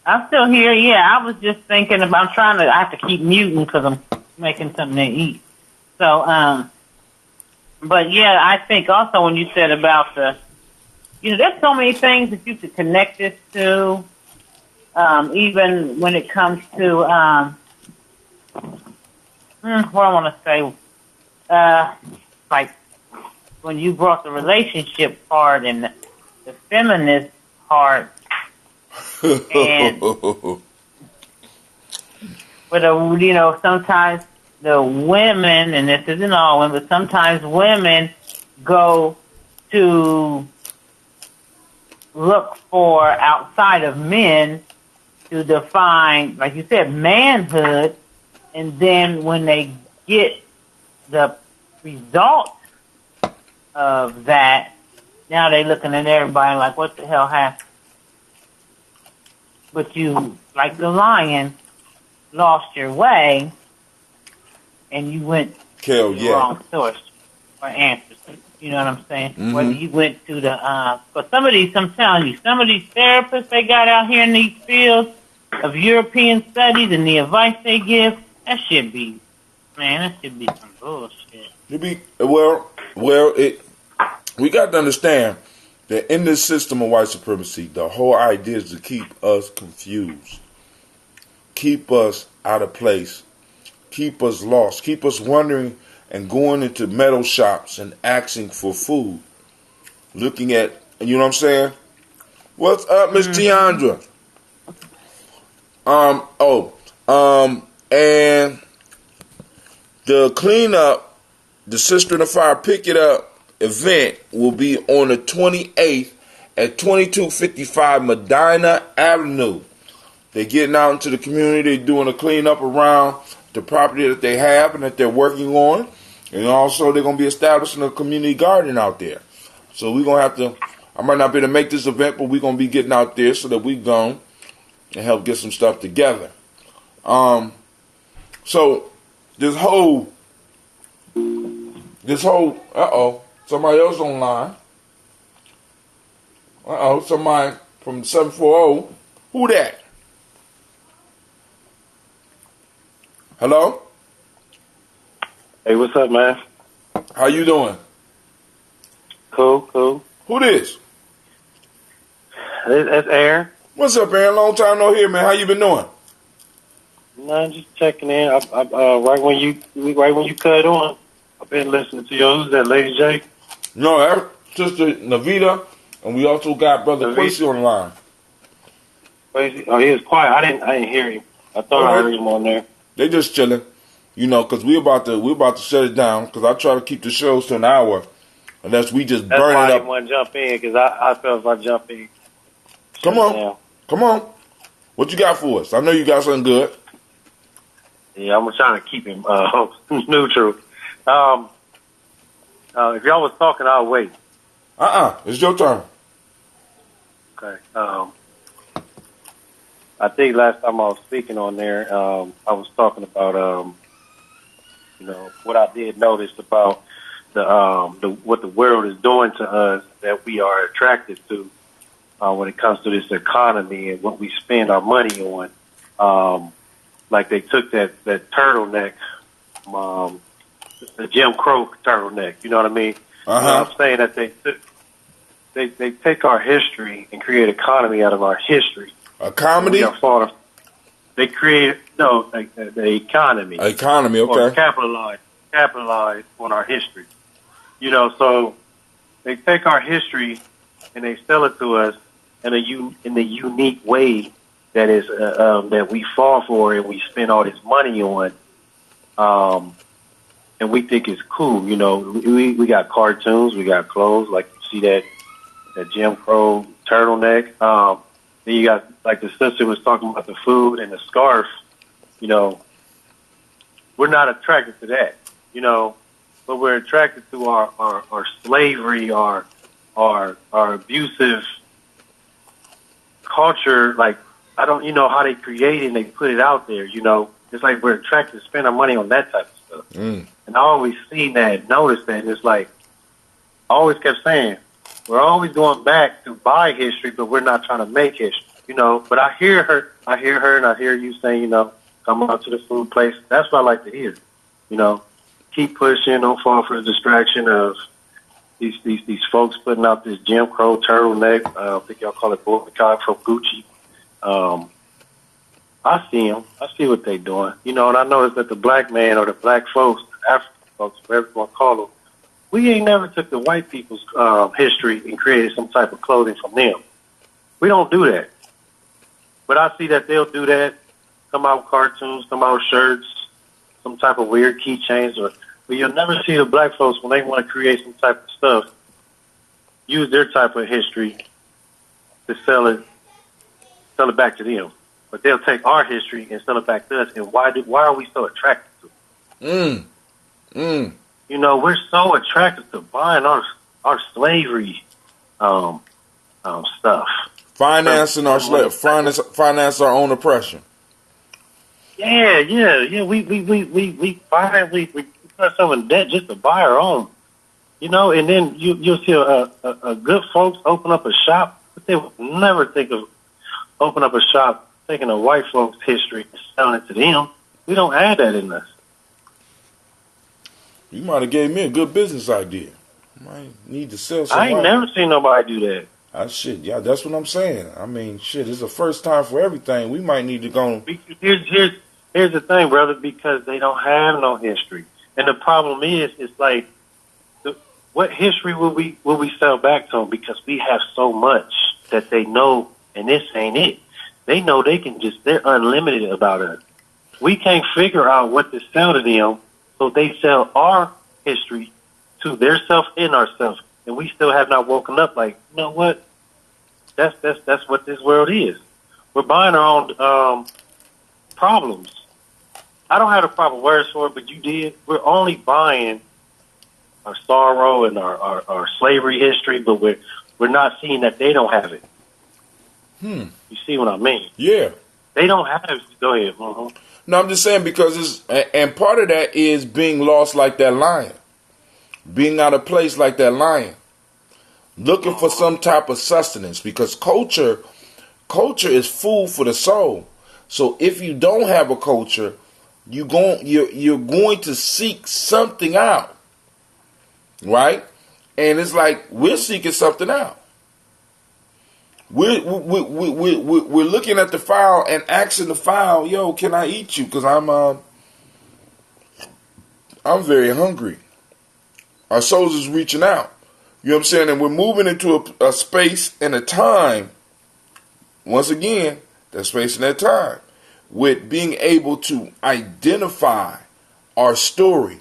I'm still here. Yeah, I was just thinking about, I have to keep muting because I'm making something to eat. So, but yeah, I think also when you said about there's so many things that you could connect this to, even when it comes to, what I want to say, like when you brought the relationship part and the feminist part, and but sometimes the women, and this isn't all women, but sometimes women go to look for outside of men to define, like you said, manhood, and then when they get the result of that, now they looking at everybody like, what the hell happened? But you, like the lion, lost your way, and you went to the wrong source for answers. You know what I'm saying? Mm-hmm. Whether you went to the, but some of these, I'm telling you, some of these therapists they got out here in these fields of European studies and the advice they give, that should be some bullshit. We got to understand that in this system of white supremacy, the whole idea is to keep us confused, keep us out of place, keep us lost, keep us wondering and going into metal shops and asking for food, looking at, you know what I'm saying? What's up, Miss Tiandra? And the cleanup, the Sister in the Fire Pick It Up event will be on the 28th at 2255 Medina Avenue. They're getting out into the community. They're doing a cleanup around the property that they have and that they're working on. And also they're going to be establishing a community garden out there. So we're going to have to, I might not be able to make this event, but we're going to be getting out there so that we go and help get some stuff together. So this whole, somebody else online. Somebody from 740. Who that? Hello? Hey, what's up, man? How you doing? Cool. Who this? That's Aaron. What's up, Aaron? Long time no hear, man. How you been doing? No, just checking in. Right when you cut on, I've been listening to you. Who's that, Lady J? No, that's Sister Navita, and we also got Brother Quincy on the line. Quincy? Oh, he was quiet. I didn't hear him. I thought I heard him on there. They just chilling, you know, because we're about to shut it down. Because I try to keep the shows to an hour, unless we just burn it up. That's why I didn't want to jump in, because I felt if I jump in. Come on. What you got for us? I know you got something good. Yeah, I'm trying to keep him neutral. If y'all was talking, I'll wait. It's your turn. Okay. I think last time I was speaking on there, I was talking about, what I did notice about what the world is doing to us that we are attracted to when it comes to this economy and what we spend our money on. Like they took that turtleneck, the Jim Crow turtleneck. You know what I mean? I'm saying that they take our history and create a comedy out of our history. A comedy? They create the economy. Economy, okay. Or capitalize on our history. You know, so they take our history and they sell it to us in the unique way that is that we fall for and we spend all this money on, and we think it's cool. You know, we got cartoons, we got clothes, like you see that Jim Crow turtleneck. Then you got, like the sister was talking about, the food and the scarf. You know, we're not attracted to that. You know, but we're attracted to our slavery, our abusive culture. Like, I don't, how they create it and they put it out there, It's like we're attracted to spend our money on that type of stuff. And I always seen that, noticed that, and it's like, I always kept saying, we're always going back to buy history, but we're not trying to make history, But I hear her, and I hear you saying, come out to the food place. That's what I like to hear, Keep pushing, don't fall for the distraction of these folks putting out this Jim Crow turtleneck. I think y'all call it boycott from Gucci. I see them. I see what they're doing. And I noticed that the black man or the black folks, the African folks, whatever you want to call them, we ain't never took the white people's history and created some type of clothing from them. We don't do that. But I see that they'll do that, come out with cartoons, come out with shirts, some type of weird keychains. But you'll never see the black folks, when they want to create some type of stuff, use their type of history to sell it back to them. But they'll take our history and sell it back to us. And why are we so attracted to it? You know, we're so attracted to buying our slavery stuff. Financing our finance our own oppression. Yeah. We buy we put ourselves in debt just to buy our own. You know, and then you'll see a good folks open up a shop, but they would never think of open up a shop, taking a white folks' history and selling it to them. We don't have that in us. You might have gave me a good business idea. Might need to sell some. I ain't never seen nobody do that. Yeah, that's what I'm saying. I mean, shit, it's the first time for everything. We might need to go. Here's the thing, brother, because they don't have no history, and the problem is, it's like, what history will we sell back to them? Because we have so much that they know, and this ain't it. They know they're unlimited about us. We can't figure out what to sell to them, so they sell our history to their self and ourselves, and we still have not woken up. Like, you know what? That's what this world is. We're buying our own problems. I don't have the proper words for it, but you did. We're only buying our sorrow and our slavery history, but we're not seeing that they don't have it. You see what I mean? Yeah. They don't have it. Go ahead. No, I'm just saying because and part of that is being lost like that lion. Being out of place like that lion. Looking for some type of sustenance, because culture is food for the soul. So if you don't have a culture, you're going to seek something out, right? And it's like we're seeking something out. We're looking at the fowl and asking the fowl, "Yo, can I eat you? Because I'm very hungry." Our souls is reaching out. You know what I'm saying? And we're moving into a space and a time, once again, that space and that time, with being able to identify our story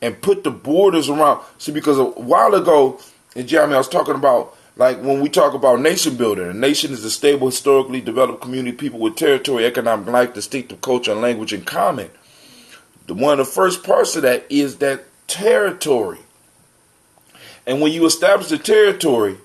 and put the borders around. See, because a while ago, in Gye-Nyame, I was talking about, like, when we talk about nation building, a nation is a stable, historically developed community of people with territory, economic life, distinctive culture, and language in common. One of the first parts of that is that territory. And when you establish a territory,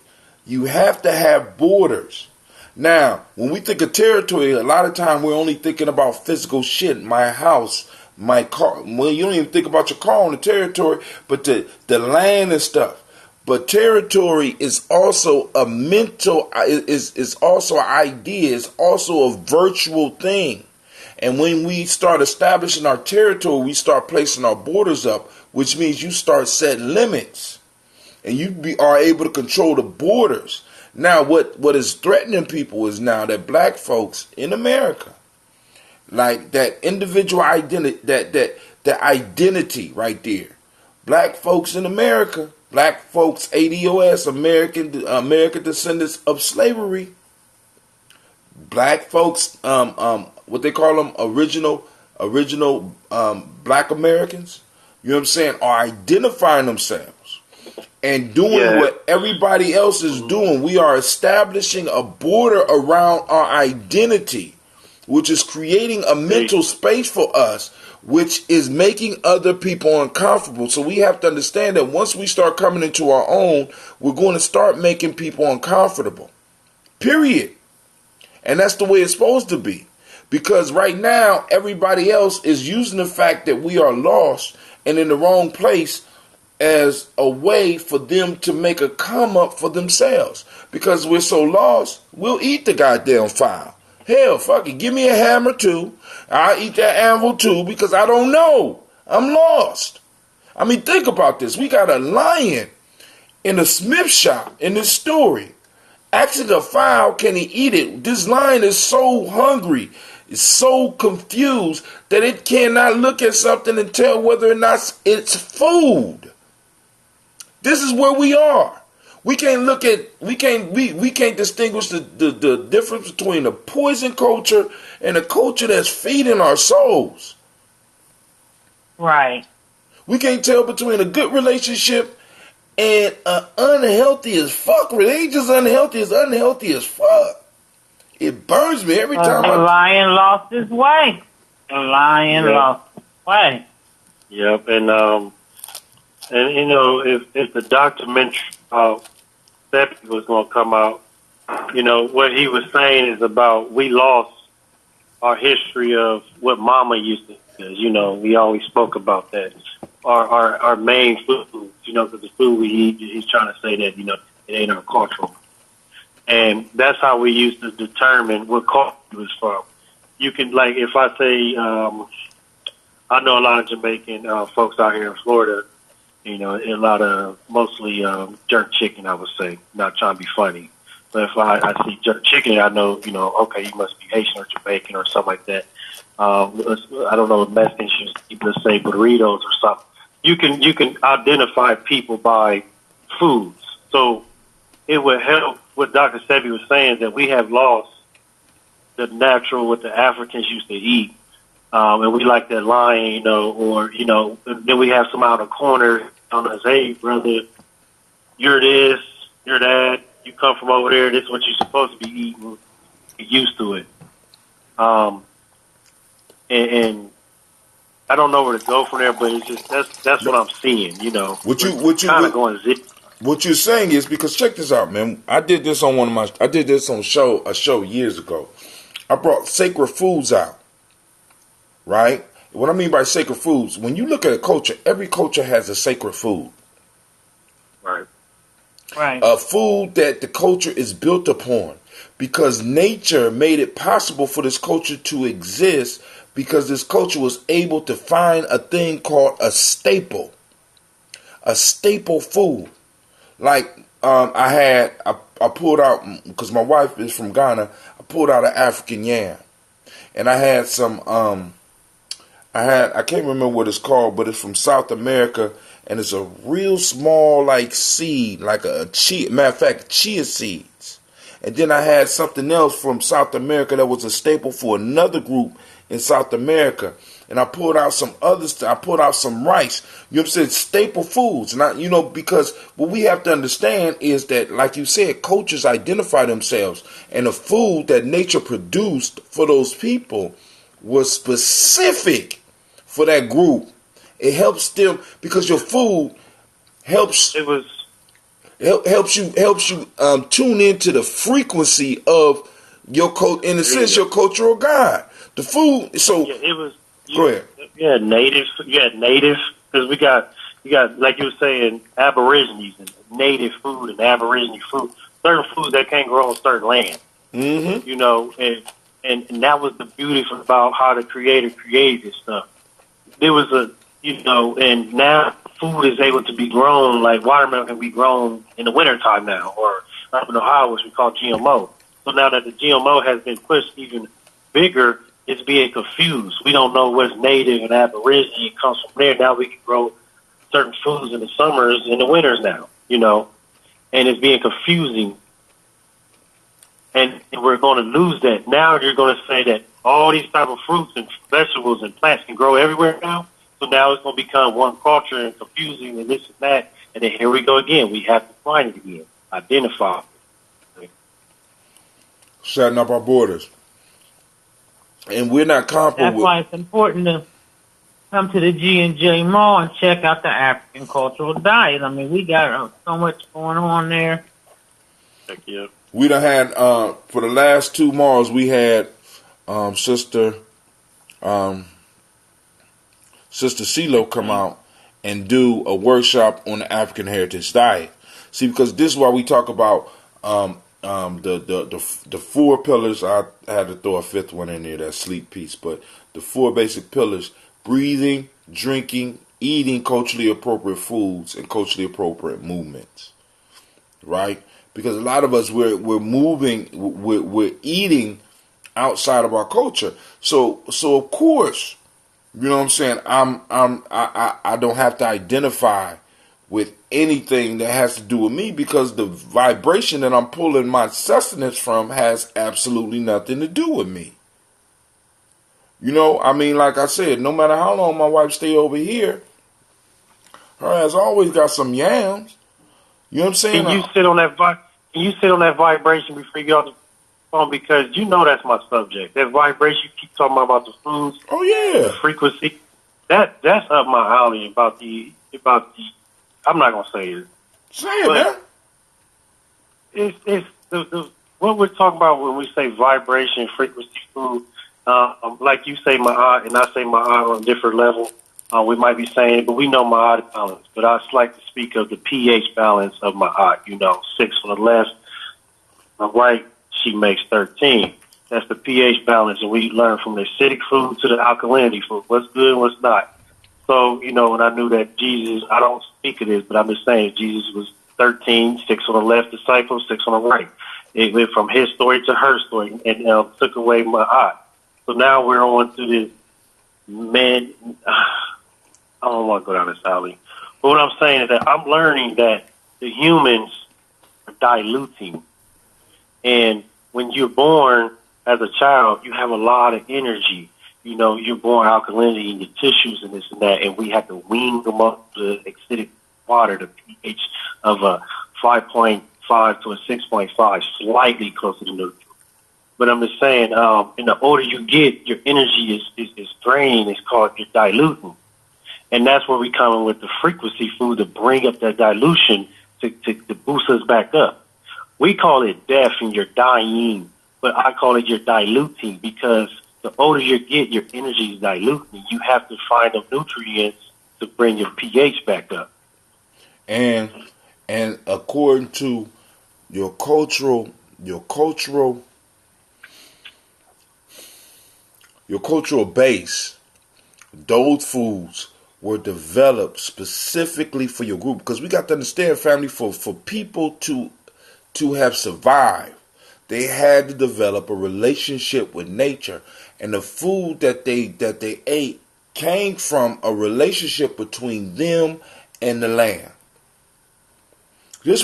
you have to have borders. Now, when we think of territory, a lot of time we're only thinking about physical shit, my house, my car. Well, you don't even think about your car on the territory, but the land and stuff. But territory is also a mental, is also an idea, it's also a virtual thing. And when we start establishing our territory, we start placing our borders up, which means you start setting limits. And you are able to control the borders. Now, what is threatening people is now that black folks in America, like that individual identity, that identity right there. Black folks in America, black folks, ADOS, American descendants of slavery. Black folks, what they call them, original black Americans. You know what I'm saying? Are identifying themselves and doing what everybody else is doing. We are establishing a border around our identity, which is creating a mental space for us, which is making other people uncomfortable. So we have to understand that once we start coming into our own, we're going to start making people uncomfortable. Period. And that's the way it's supposed to be. Because right now, everybody else is using the fact that we are lost and in the wrong place as a way for them to make a come up for themselves. Because we're so lost, we'll eat the goddamn fowl. Hell, fuck it, give me a hammer too. I'll eat that anvil too, because I don't know. I'm lost. I mean, think about this. We got a lion in a Smith shop in this story. Asking the fowl, can he eat it? This lion is so hungry, it's so confused that it cannot look at something and tell whether or not it's food. This is where we are. We can't distinguish the difference between a poison culture and a culture that's feeding our souls. Right. We can't tell between a good relationship and an unhealthy as fuck. It ain't just unhealthy as fuck. It burns me every time. The lion lost his way. The lion lost his way. Yep, and And you know, if the documentary Seppi was going to come out, you know, what he was saying is about we lost our history of what Mama used to do. You know, we always spoke about that. Our main foods, you know, the food we eat. He's trying to say that, you know, it ain't our cultural. And that's how we used to determine what culture it was from. You can, like, if I say, I know a lot of Jamaican folks out here in Florida, you know, a lot of mostly jerk chicken, I would say, not trying to be funny. But if I see jerk chicken, I know, you know, okay, you must be Haitian or Jamaican or something like that. I don't know if Mexicans people say burritos or something. You can identify people by foods. So it would help what Dr. Sebi was saying, that we have lost the natural, what the Africans used to eat. And we like that lion, you know, or, you know, then we have some out of the corner on us, hey, brother, you're this, you're that, you come from over there, this is what you're supposed to be eating, get used to it. And I don't know where to go from there, but it's just, that's what I'm seeing, you know. What going zip. What you're saying is, because check this out, man. I did this on a show years ago. I brought sacred foods out, right? What I mean by sacred foods, when you look at a culture, every culture has a sacred food. Right. A food that the culture is built upon, because nature made it possible for this culture to exist, because this culture was able to find a thing called a staple food. Like I pulled out, because my wife is from Ghana, I pulled out an African yam, and I had some I can't remember what it's called, but it's from South America, and it's a real small like seed, like a chia, matter of fact, chia seeds. And then I had something else from South America that was a staple for another group in South America. And I pulled out some others. I pulled out some rice. You know what I'm saying? Staple foods. And you know, because what we have to understand is that, like you said, cultures identify themselves. And the food that nature produced for those people was specific for that group. It helps them, because your food helps. Helps you tune into the frequency of your in a sense, your cultural guide. The food. So yeah, it was. Go ahead. You had native, because we got, like you were saying, aborigines and native food and aborigine food. Certain foods that can't grow on certain land. Mm-hmm. You know, and that was the beauty about how the creator created this stuff. There was and now food is able to be grown, like watermelon can be grown in the wintertime now, or up in Ohio, which we call GMO. So now that the GMO has been pushed even bigger, it's being confused. We don't know what's native and aborigine. It comes from there. Now we can grow certain foods in the summers and the winters now, you know, and it's being confusing. And we're going to lose that. Now you're going to say that all these type of fruits and vegetables and plants can grow everywhere now. So now it's going to become one culture and confusing and this and that. And then here we go again. We have to find it again. Identify. Shutting up our borders. And we're not comparable. That's why it's important to come to the G&J Mall and check out the African cultural diet. I mean, we got so much going on there. Heck yeah. We done had, for the last 2 malls, we had Sister CeeLo come out and do a workshop on the African heritage diet. See, because this is why we talk about the 4 pillars. I had to throw a 5th one in there, that sleep piece. But the 4 basic pillars: breathing, drinking, eating culturally appropriate foods, and culturally appropriate movements. Right? Because a lot of us, we're moving, we're eating outside of our culture. So of course, you know what I'm saying, I don't have to identify with anything that has to do with me, because the vibration that I'm pulling my sustenance from has absolutely nothing to do with me. You know, I mean, like I said, no matter how long my wife stay over here, her has always got some yams. You know what I'm saying? Can you sit on that vibration before you get off the phone? Because you know that's my subject. That vibration you keep talking about the foods. Oh yeah. The frequency. That's up my alley about the I'm not gonna say it. Say it, man. It's what we're talking about when we say vibration, frequency, food. Like you say ma'at, and I say ma'at on a different level. We might be saying it, but we know ma'at is balance. But I just like to speak of the pH balance of ma'at. 6 on the left, on the right, she makes 13. That's the pH balance, and we learn from the acidic food to the alkalinity food. What's good and what's not. So, and I knew that Jesus, I don't speak of this, but I'm just saying Jesus was 13, 6 on the left disciple, 6 on the right. It went from his story to her story and took away ma'at. So now we're on to this man. I don't want to go down this alley. But what I'm saying is that I'm learning that the humans are diluting. And when you're born as a child, you have a lot of energy. You're born alkalinity in your tissues and this and that, and we have to wean them up to acidic water, the pH of a 5.5 to a 6.5, slightly closer to neutral. But I'm just saying, and the older you get, your energy is draining. It's called you're diluting. And that's where we come in with the frequency food to bring up that dilution to boost us back up. We call it death and you're dying, but I call it you're diluting because the older you get, your energy is diluting. You have to find the nutrients to bring your pH back up. And according to your cultural base, those foods were developed specifically for your group. Because we got to understand, family, for people to have survived, they had to develop a relationship with nature. And the food that they ate came from a relationship between them and the land. This,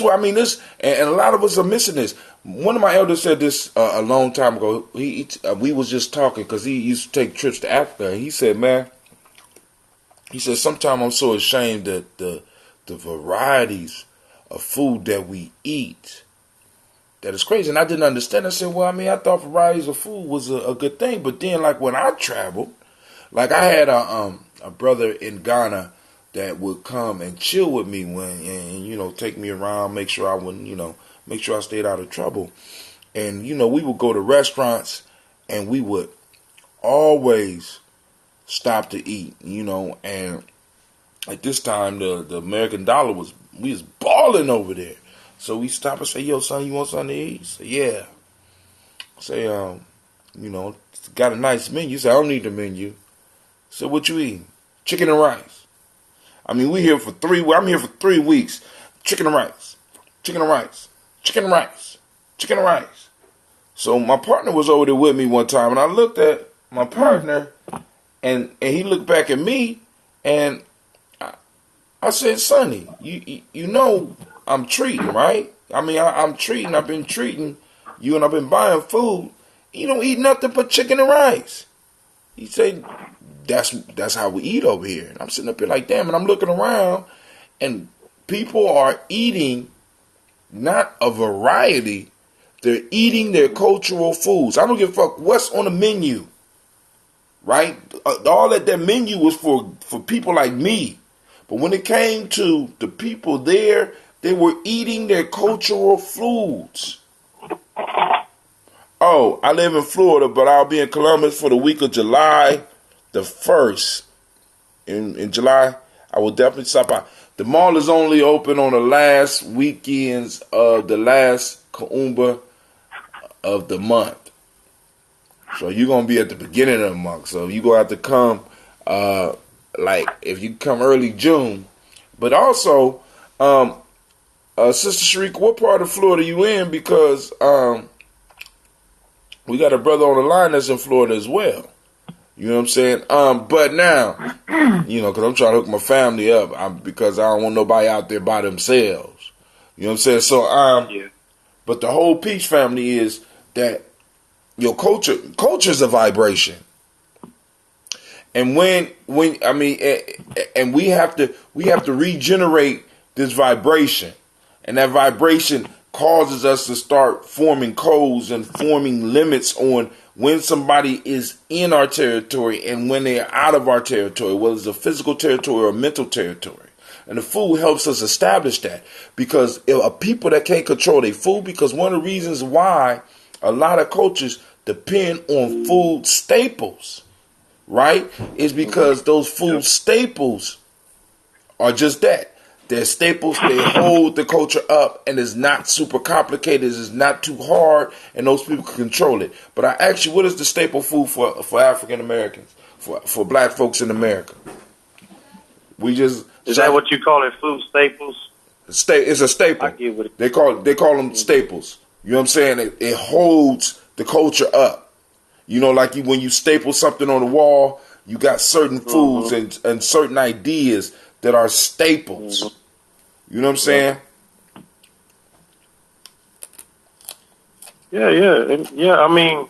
and a lot of us are missing this. One of my elders said this a long time ago. We was just talking because he used to take trips to Africa. And he said, man, sometimes I'm so ashamed that the varieties of food that we eat, that is crazy. And I didn't understand. I said, well, I thought varieties of food was a good thing. But then, like, when I traveled, like, I had a brother in Ghana that would come and chill with me and take me around, make sure I wouldn't, make sure I stayed out of trouble. And, we would go to restaurants and we would always stop to eat, and at this time the American dollar we was balling over there. So we stop and say, yo, son, you want something to eat? He say, yeah. Say, it's got a nice menu. Say, I don't need the menu. So what you eating? Chicken and rice. I'm here for 3 weeks. Chicken and rice. Chicken and rice. Chicken and rice. Chicken and rice. So my partner was over there with me one time, and I looked at my partner, and he looked back at me, and I said, Sonny, you know I'm treating, right? I'm treating. I've been treating you, and I've been buying food. You don't eat nothing but chicken and rice. He said, that's how we eat over here. And I'm sitting up here like, damn, and I'm looking around, and people are eating not a variety. They're eating their cultural foods. I don't give a fuck what's on the menu, right? All that menu was for people like me. But when it came to the people there, they were eating their cultural foods. Oh, I live in Florida, but I'll be in Columbus for the week of July the 1st. In July, I will definitely stop by. The mall is only open on the last weekends of the last Kaumba of the month. So you're going to be at the beginning of the month. So you're going to have to come, if you come early June. But also, Sister Sharika, what part of Florida you in? Because we got a brother on the line that's in Florida as well. You know what I'm saying? But now, because I'm trying to hook my family up because I don't want nobody out there by themselves. You know what I'm saying? So, yeah. But the whole Peach family is that your culture's a vibration. And and we have to regenerate this vibration. And that vibration causes us to start forming codes and forming limits on when somebody is in our territory and when they're out of our territory, whether it's a physical territory or a mental territory. And the food helps us establish that. Because people that can't control their food, because one of the reasons why a lot of cultures depend on food staples, right, is because those food staples are just that. They're staples. They hold the culture up, and it's not super complicated. It's not too hard, and those people can control it. But I ask you, what is the staple food for African Americans, for black folks in America? Is that what you call it? Food staples? It's a staple. I get what They call them staples. You know what I'm saying? It holds the culture up. You know, like when you staple something on the wall, you got certain foods and certain ideas that are staples. You know what I'm saying? Yeah. I mean,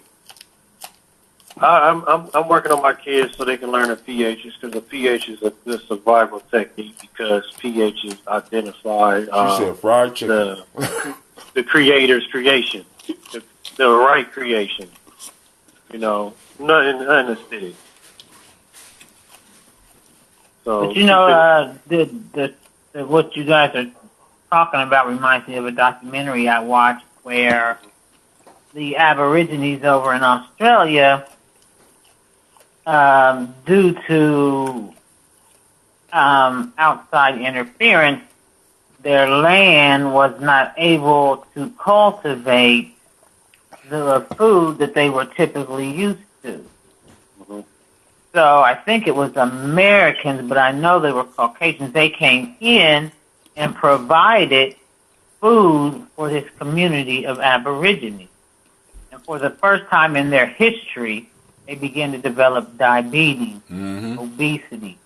I'm working on my kids so they can learn the pHs, because the pH is a survival technique, because pHs identify you said fried chicken. the creator's creation, the right creation. You know, nothing acidic. So, but you know, the what you guys are talking about reminds me of a documentary I watched where the Aborigines over in Australia, due to outside interference, their land was not able to cultivate the food that they were typically used to. So I think it was Americans, but I know they were Caucasians. They came in and provided food for this community of Aborigines. And for the first time in their history, they began to develop diabetes, obesity,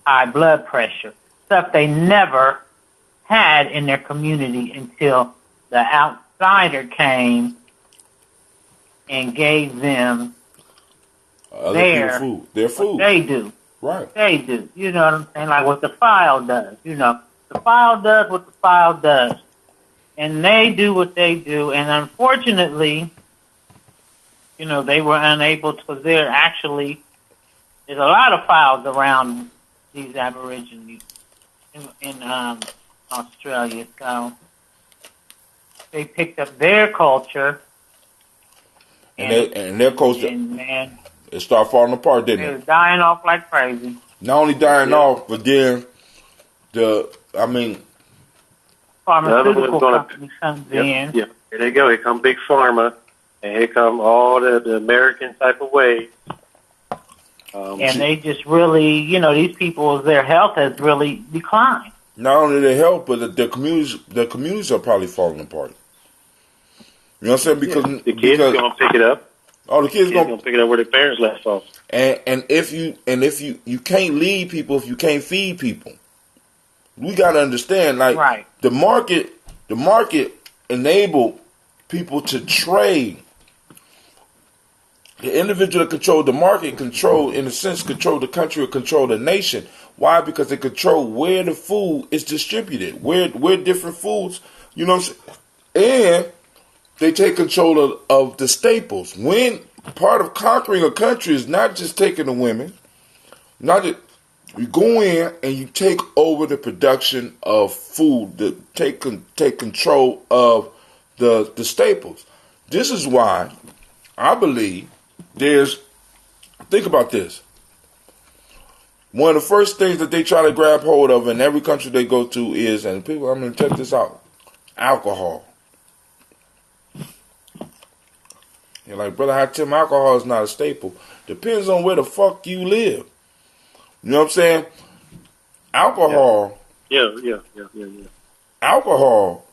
high blood pressure, stuff they never had in their community until the outsider came and gave them their food. What they do. Right. They do. You know what I'm saying? Like what the file does. You know, the file does what the file does. And they do what they do. And unfortunately, you know, they were unable to, because there's a lot of files around these Aborigines in Australia. So they picked up their culture. And their culture. And man, it started falling apart, didn't it? They were dying off like crazy. Not only dying off, but then pharmaceutical company comes in. Yeah, here they go. Here come Big Pharma, and here come all the American type of ways. And they just really, you know, these people, their health has really declined. Not only their health, but the communities are probably falling apart. You know what I'm saying? Because the kids are gonna pick it up. Oh, the kids gonna pick it up where their parents left off. And if you can't lead people if you can't feed people. We gotta understand, like the market enabled people to trade. The individual that controlled the market control the country or control the nation. Why? Because they control where the food is distributed, where different foods, you know what I'm saying? And they take control of the staples. When part of conquering a country is not just taking the women, you go in and you take over the production of food, take control of the staples. This is why I believe think about this. One of the first things that they try to grab hold of in every country they go to is, and people, I'm going to check this out, alcohol. You're like, brother, how Tim, alcohol is not a staple. Depends on where the fuck you live. You know what I'm saying? Alcohol. Yeah. Alcohol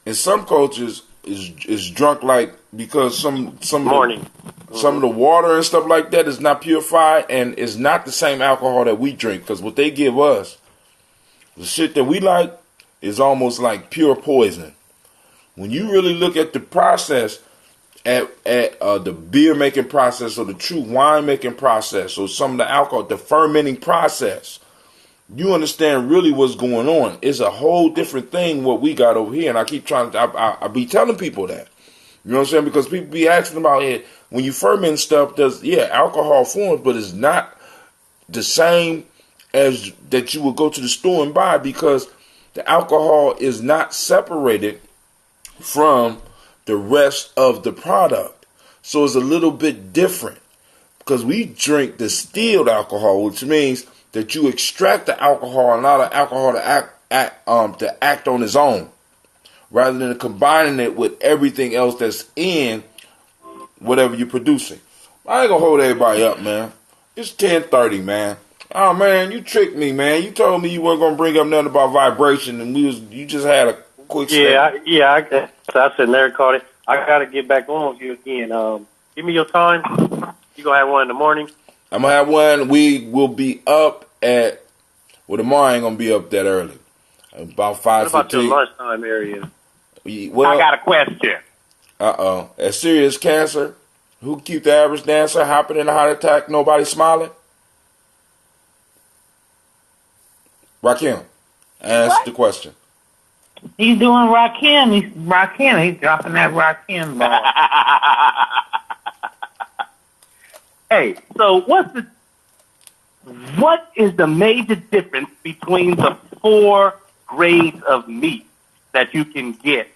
in some cultures is drunk like because some of the water and stuff like that is not purified and is not the same alcohol that we drink, because what they give us, the shit that we like, is almost like pure poison. When you really look at the process, at the beer making process or the true wine making process or some of the alcohol, the fermenting process, you understand really what's going on. It's a whole different thing what we got over here, and I keep trying to, I be telling people that. You know what I'm saying? Because people be asking about it. When you ferment stuff, alcohol forms, but it's not the same as that you would go to the store and buy, because the alcohol is not separated from the rest of the product. So it's a little bit different, because we drink distilled alcohol, which means that you extract the alcohol and allow the alcohol to act on its own, rather than combining it with everything else that's in whatever you're producing. I ain't gonna hold everybody up, man. It's 10:30, man. Oh man, you tricked me, man. You told me you weren't gonna bring up nothing about vibration, and you just had a quick. I said there, caught it. I gotta get back on with you again. Give me your time. You gonna have one in the morning? I'm gonna have one. We will be up at. Well, tomorrow I ain't gonna be up that early. About 5:15. What about your lunchtime area? Well, I got a question. At Serious Cancer, who keep the average dancer hopping in a heart attack, nobody smiling? Rakim, answer the question. He's doing Rakim. He's dropping that Rakim ball. Hey, so what is the major difference between the 4 grades of meat that you can get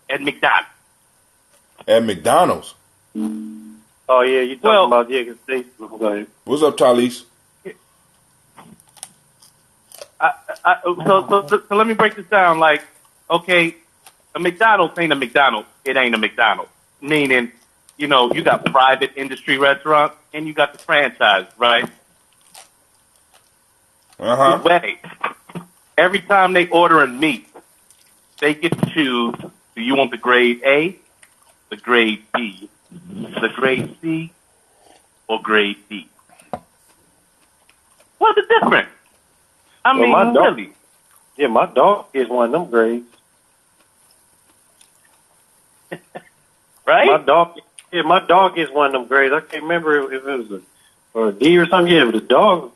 at McDonald's? At McDonald's? Oh, yeah, you talking about, yeah, go ahead. What's up, Talise? So let me break this down. Like, okay, a McDonald's ain't a McDonald's. It ain't a McDonald's. Meaning, you know, you got private industry restaurants and you got the franchise, right? Wait, every time they order a meat, they get to choose, do you want the grade A, the grade B, the grade C, or grade D? What's the difference? I mean, really. Yeah, my dog is one of them grades. Right? My dog is one of them grades. I can't remember if it was a D or something. Yeah, but the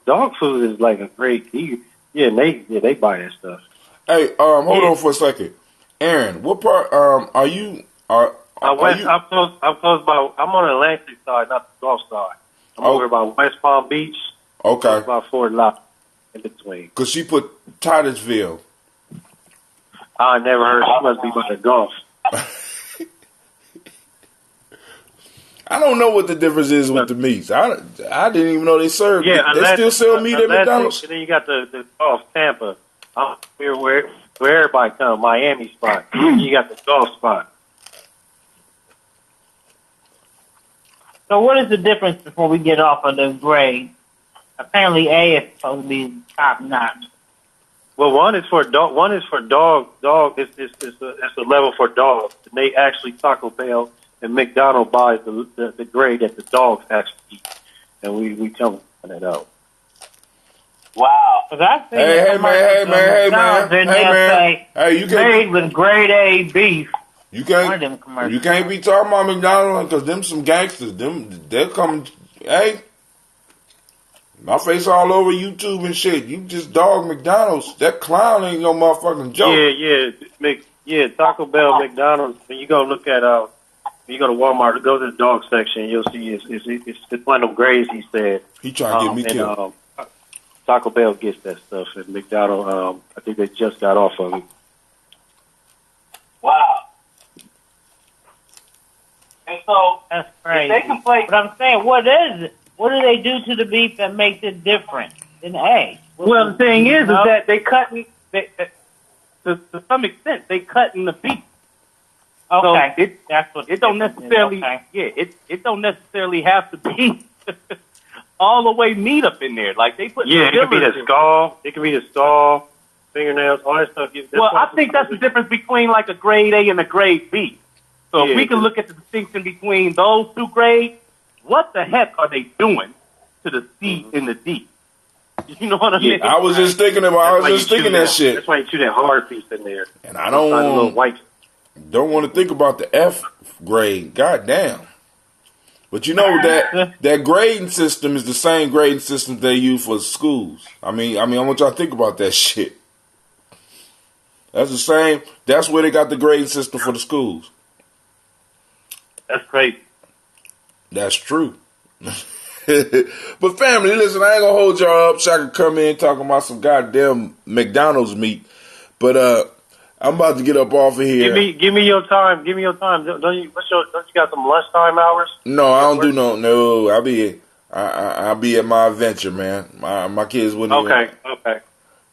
dog food is like a grade D. Yeah, and they buy that stuff. Hey, hold on for a second. Aaron, what part are you? I'm close by. I'm on the Atlantic side, not the Gulf side. I'm over by West Palm Beach. Okay. About Fort Lauderdale in between. Because she put Titusville. I never heard. She must be by the Gulf. I don't know what the difference is with the meats. I didn't even know they served. Yeah, they still sell meat at McDonald's. And then you got the Gulf, Tampa. I'm here where everybody comes, Miami spot. You got the Gulf spot. So what is the difference before we get off of the grade? Apparently A is supposed to be top notch. Well, one is for dog. One is for dog. It's a level for dogs. And they actually Taco Bell and McDonald's buys the grade that the dogs actually eat, and we come on that out. Wow. Hey man, you can't with grade A beef. You can't be talking about McDonald's because them some gangsters. They're coming. Hey, my face all over YouTube and shit. You just dog McDonald's. That clown ain't no motherfucking joke. Yeah. Taco Bell, McDonald's. When you go look at when you go to Walmart, go to the dog section, you'll see it's one of them grades. He said he trying to get me killed. Taco Bell gets that stuff, and McDonald's. I think they just got off of it. Wow. And so that's crazy. They can play, but I'm saying, what is it? What do they do to the beef that makes it different than A? Well, the thing is that they cutting. To some extent, they cutting the beef. Okay, so it don't necessarily. It don't necessarily have to be all the way meat up in there. Like they put. Yeah, it could be the skull. It could be the skull, fingernails, all that stuff. Well, I think that's the difference between like a grade A and a grade B. So if we can look at the distinction between those two grades, what the heck are they doing to the C and the D? You know what I mean? I was just thinking that shit. That's why you chew that hard piece in there. And I don't want to think about the F grade. God damn. But you know that grading system is the same grading system they use for schools. I mean, I want y'all to think about that shit. That's the same. That's where they got the grading system for the schools. That's crazy. That's true. But family, listen, I ain't gonna hold y'all up so I can come in talking about some goddamn McDonald's meat. But I'm about to get up off of here. Give me your time. Give me your time. Don't you got some lunchtime hours? No, I don't do no. I'll be at my adventure, man. My kids wouldn't. Okay.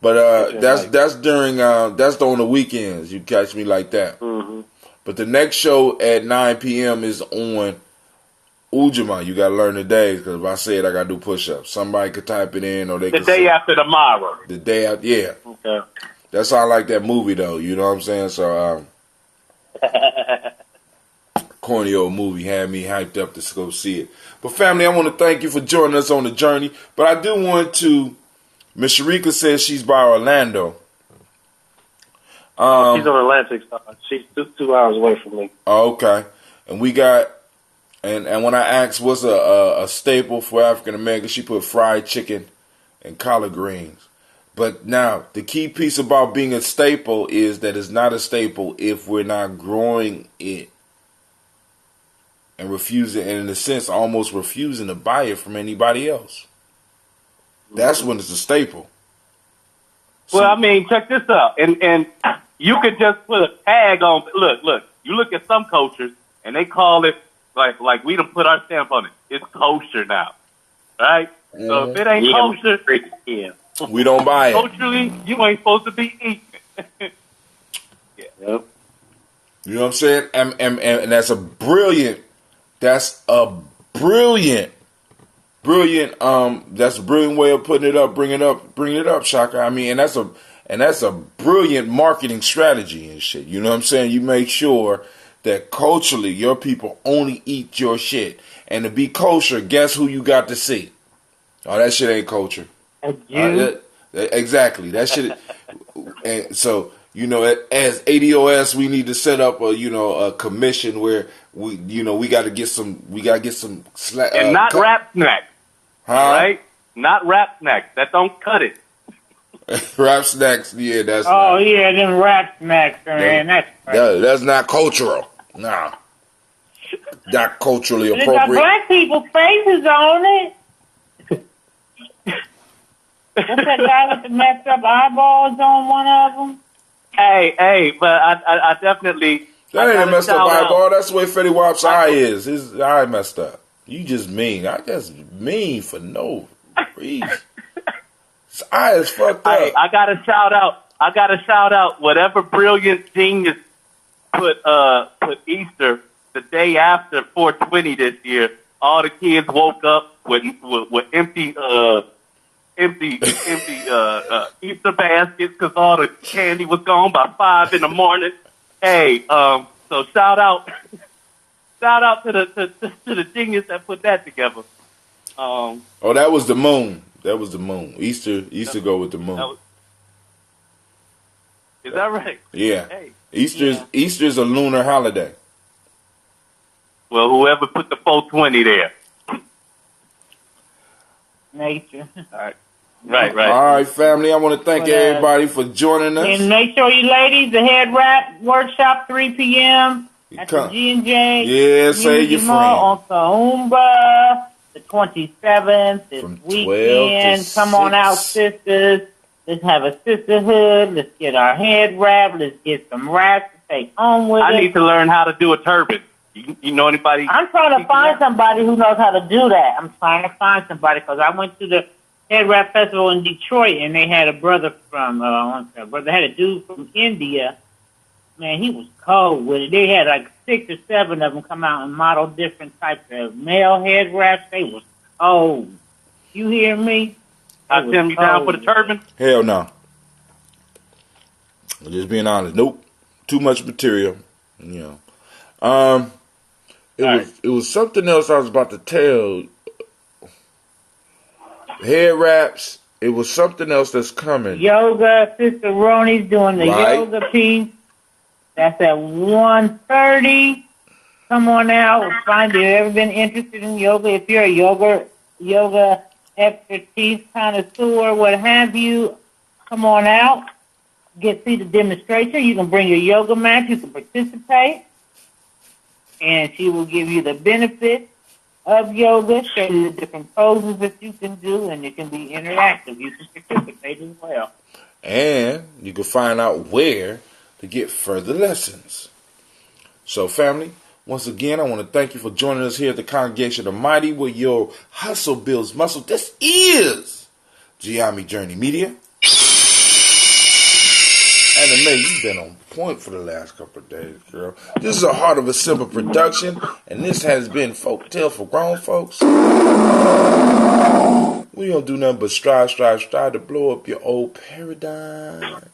But that's during that's on the weekends. You catch me like that. Mm-hmm. But the next show at 9 p.m. is on Ujima. You got to learn the days because if I say it, I got to do push-ups. Somebody could type it in or they could. The day after tomorrow. The day after, yeah. Okay. That's how I like that movie, though. You know what I'm saying? So, corny old movie had me hyped up to go see it. But family, I want to thank you for joining us on the journey. But I do want to. Miss Sharika says she's by Orlando. She's on Atlantic side. She's 2 hours away from me. Okay. And we got, and when I asked what's a staple for African Americans, she put fried chicken and collard greens. But now, the key piece about being a staple is that it's not a staple if we're not growing it and refusing, and in a sense, almost refusing to buy it from anybody else. That's when it's a staple. Well, I mean, check this out. And you could just put a tag on. Look. You look at some cultures, and they call it, like we done put our stamp on it. It's kosher now, right? Mm-hmm. So if it ain't kosher, we don't buy it. Culturally, you ain't supposed to be eating it. Yeah. Yep. You know what I'm saying? And that's a brilliant that's a brilliant way of putting it up, bringing it up, Shaka. I mean, and that's a brilliant marketing strategy and shit. You know what I'm saying? You make sure that culturally your people only eat your shit. And to be kosher, guess who you got to see? Oh, that shit ain't culture. Exactly. That shit. And so, you know, as ADOS, we need to set up a commission where we got to get some slack. And not rap snacks. Huh? Right? Not rap snacks. That don't cut it. Rap snacks, yeah, that's. Oh, yeah, them rap snacks, man. That's not cultural. Nah. Not culturally appropriate. It got black people's faces on it. What's that guy with the messed up eyeballs on one of them? Hey, but I definitely. That ain't a messed up eyeball. That's the way Fetty Wap's eye is. His eye messed up. You just mean. I just mean for no reason. His eye is fucked up. Hey, I gotta shout out whatever brilliant genius put Easter the day after 420 this year. All the kids woke up with empty Easter baskets because all the candy was gone by 5 in the morning. Hey, so shout out to the genius that put that together. That was the moon. That was the moon. Easter go with the moon. Is that right? Yeah. Hey. Easter's a lunar holiday. Well, whoever put the 420 there. Nature. All right. Right. All right, family. I want to thank everybody for joining us. And make sure you ladies, the head wrap workshop 3 p.m. at the G&J. Yeah, say your friend. On Kaumba, the 27th, this weekend. Come on out, sisters. Let's have a sisterhood. Let's get our head wrapped. Let's get some wraps to take home with us. I need to learn how to do a turban. You know anybody? I'm trying to find somebody who knows how to do that. I'm trying to find somebody because I went to the Head Wrap Festival in Detroit and they had a brother from, they had a dude from India. Man, he was cold with it. They had like 6 or 7 of them come out and model different types of male head wraps. They was cold. You hear me? I send you down for the turban? Hell no. Just being honest. Nope. Too much material. You know. It was something else I was about to tell. Hair wraps. It was something else that's coming. Yoga. Sister Roni's doing the yoga piece. That's at 1:30. Come on out. Find if you've ever been interested in yoga. If you're a yoga expertise connoisseur, what have you, come on out. See the demonstration. You can bring your yoga mat. You can participate. And she will give you the benefits of yoga, show you the different poses that you can do, and it can be interactive. You can participate as well. And you can find out where to get further lessons. So, family, once again, I want to thank you for joining us here at the Congregation of the Mighty, where your hustle builds muscle. This is Gye-Nyame Journey Media. Anna Mae, you've been on point for the last couple of days, girl. This is a Heart of a Simple production, and this has been Folktales for Grown Folks. We don't do nothing but strive to blow up your old paradigm.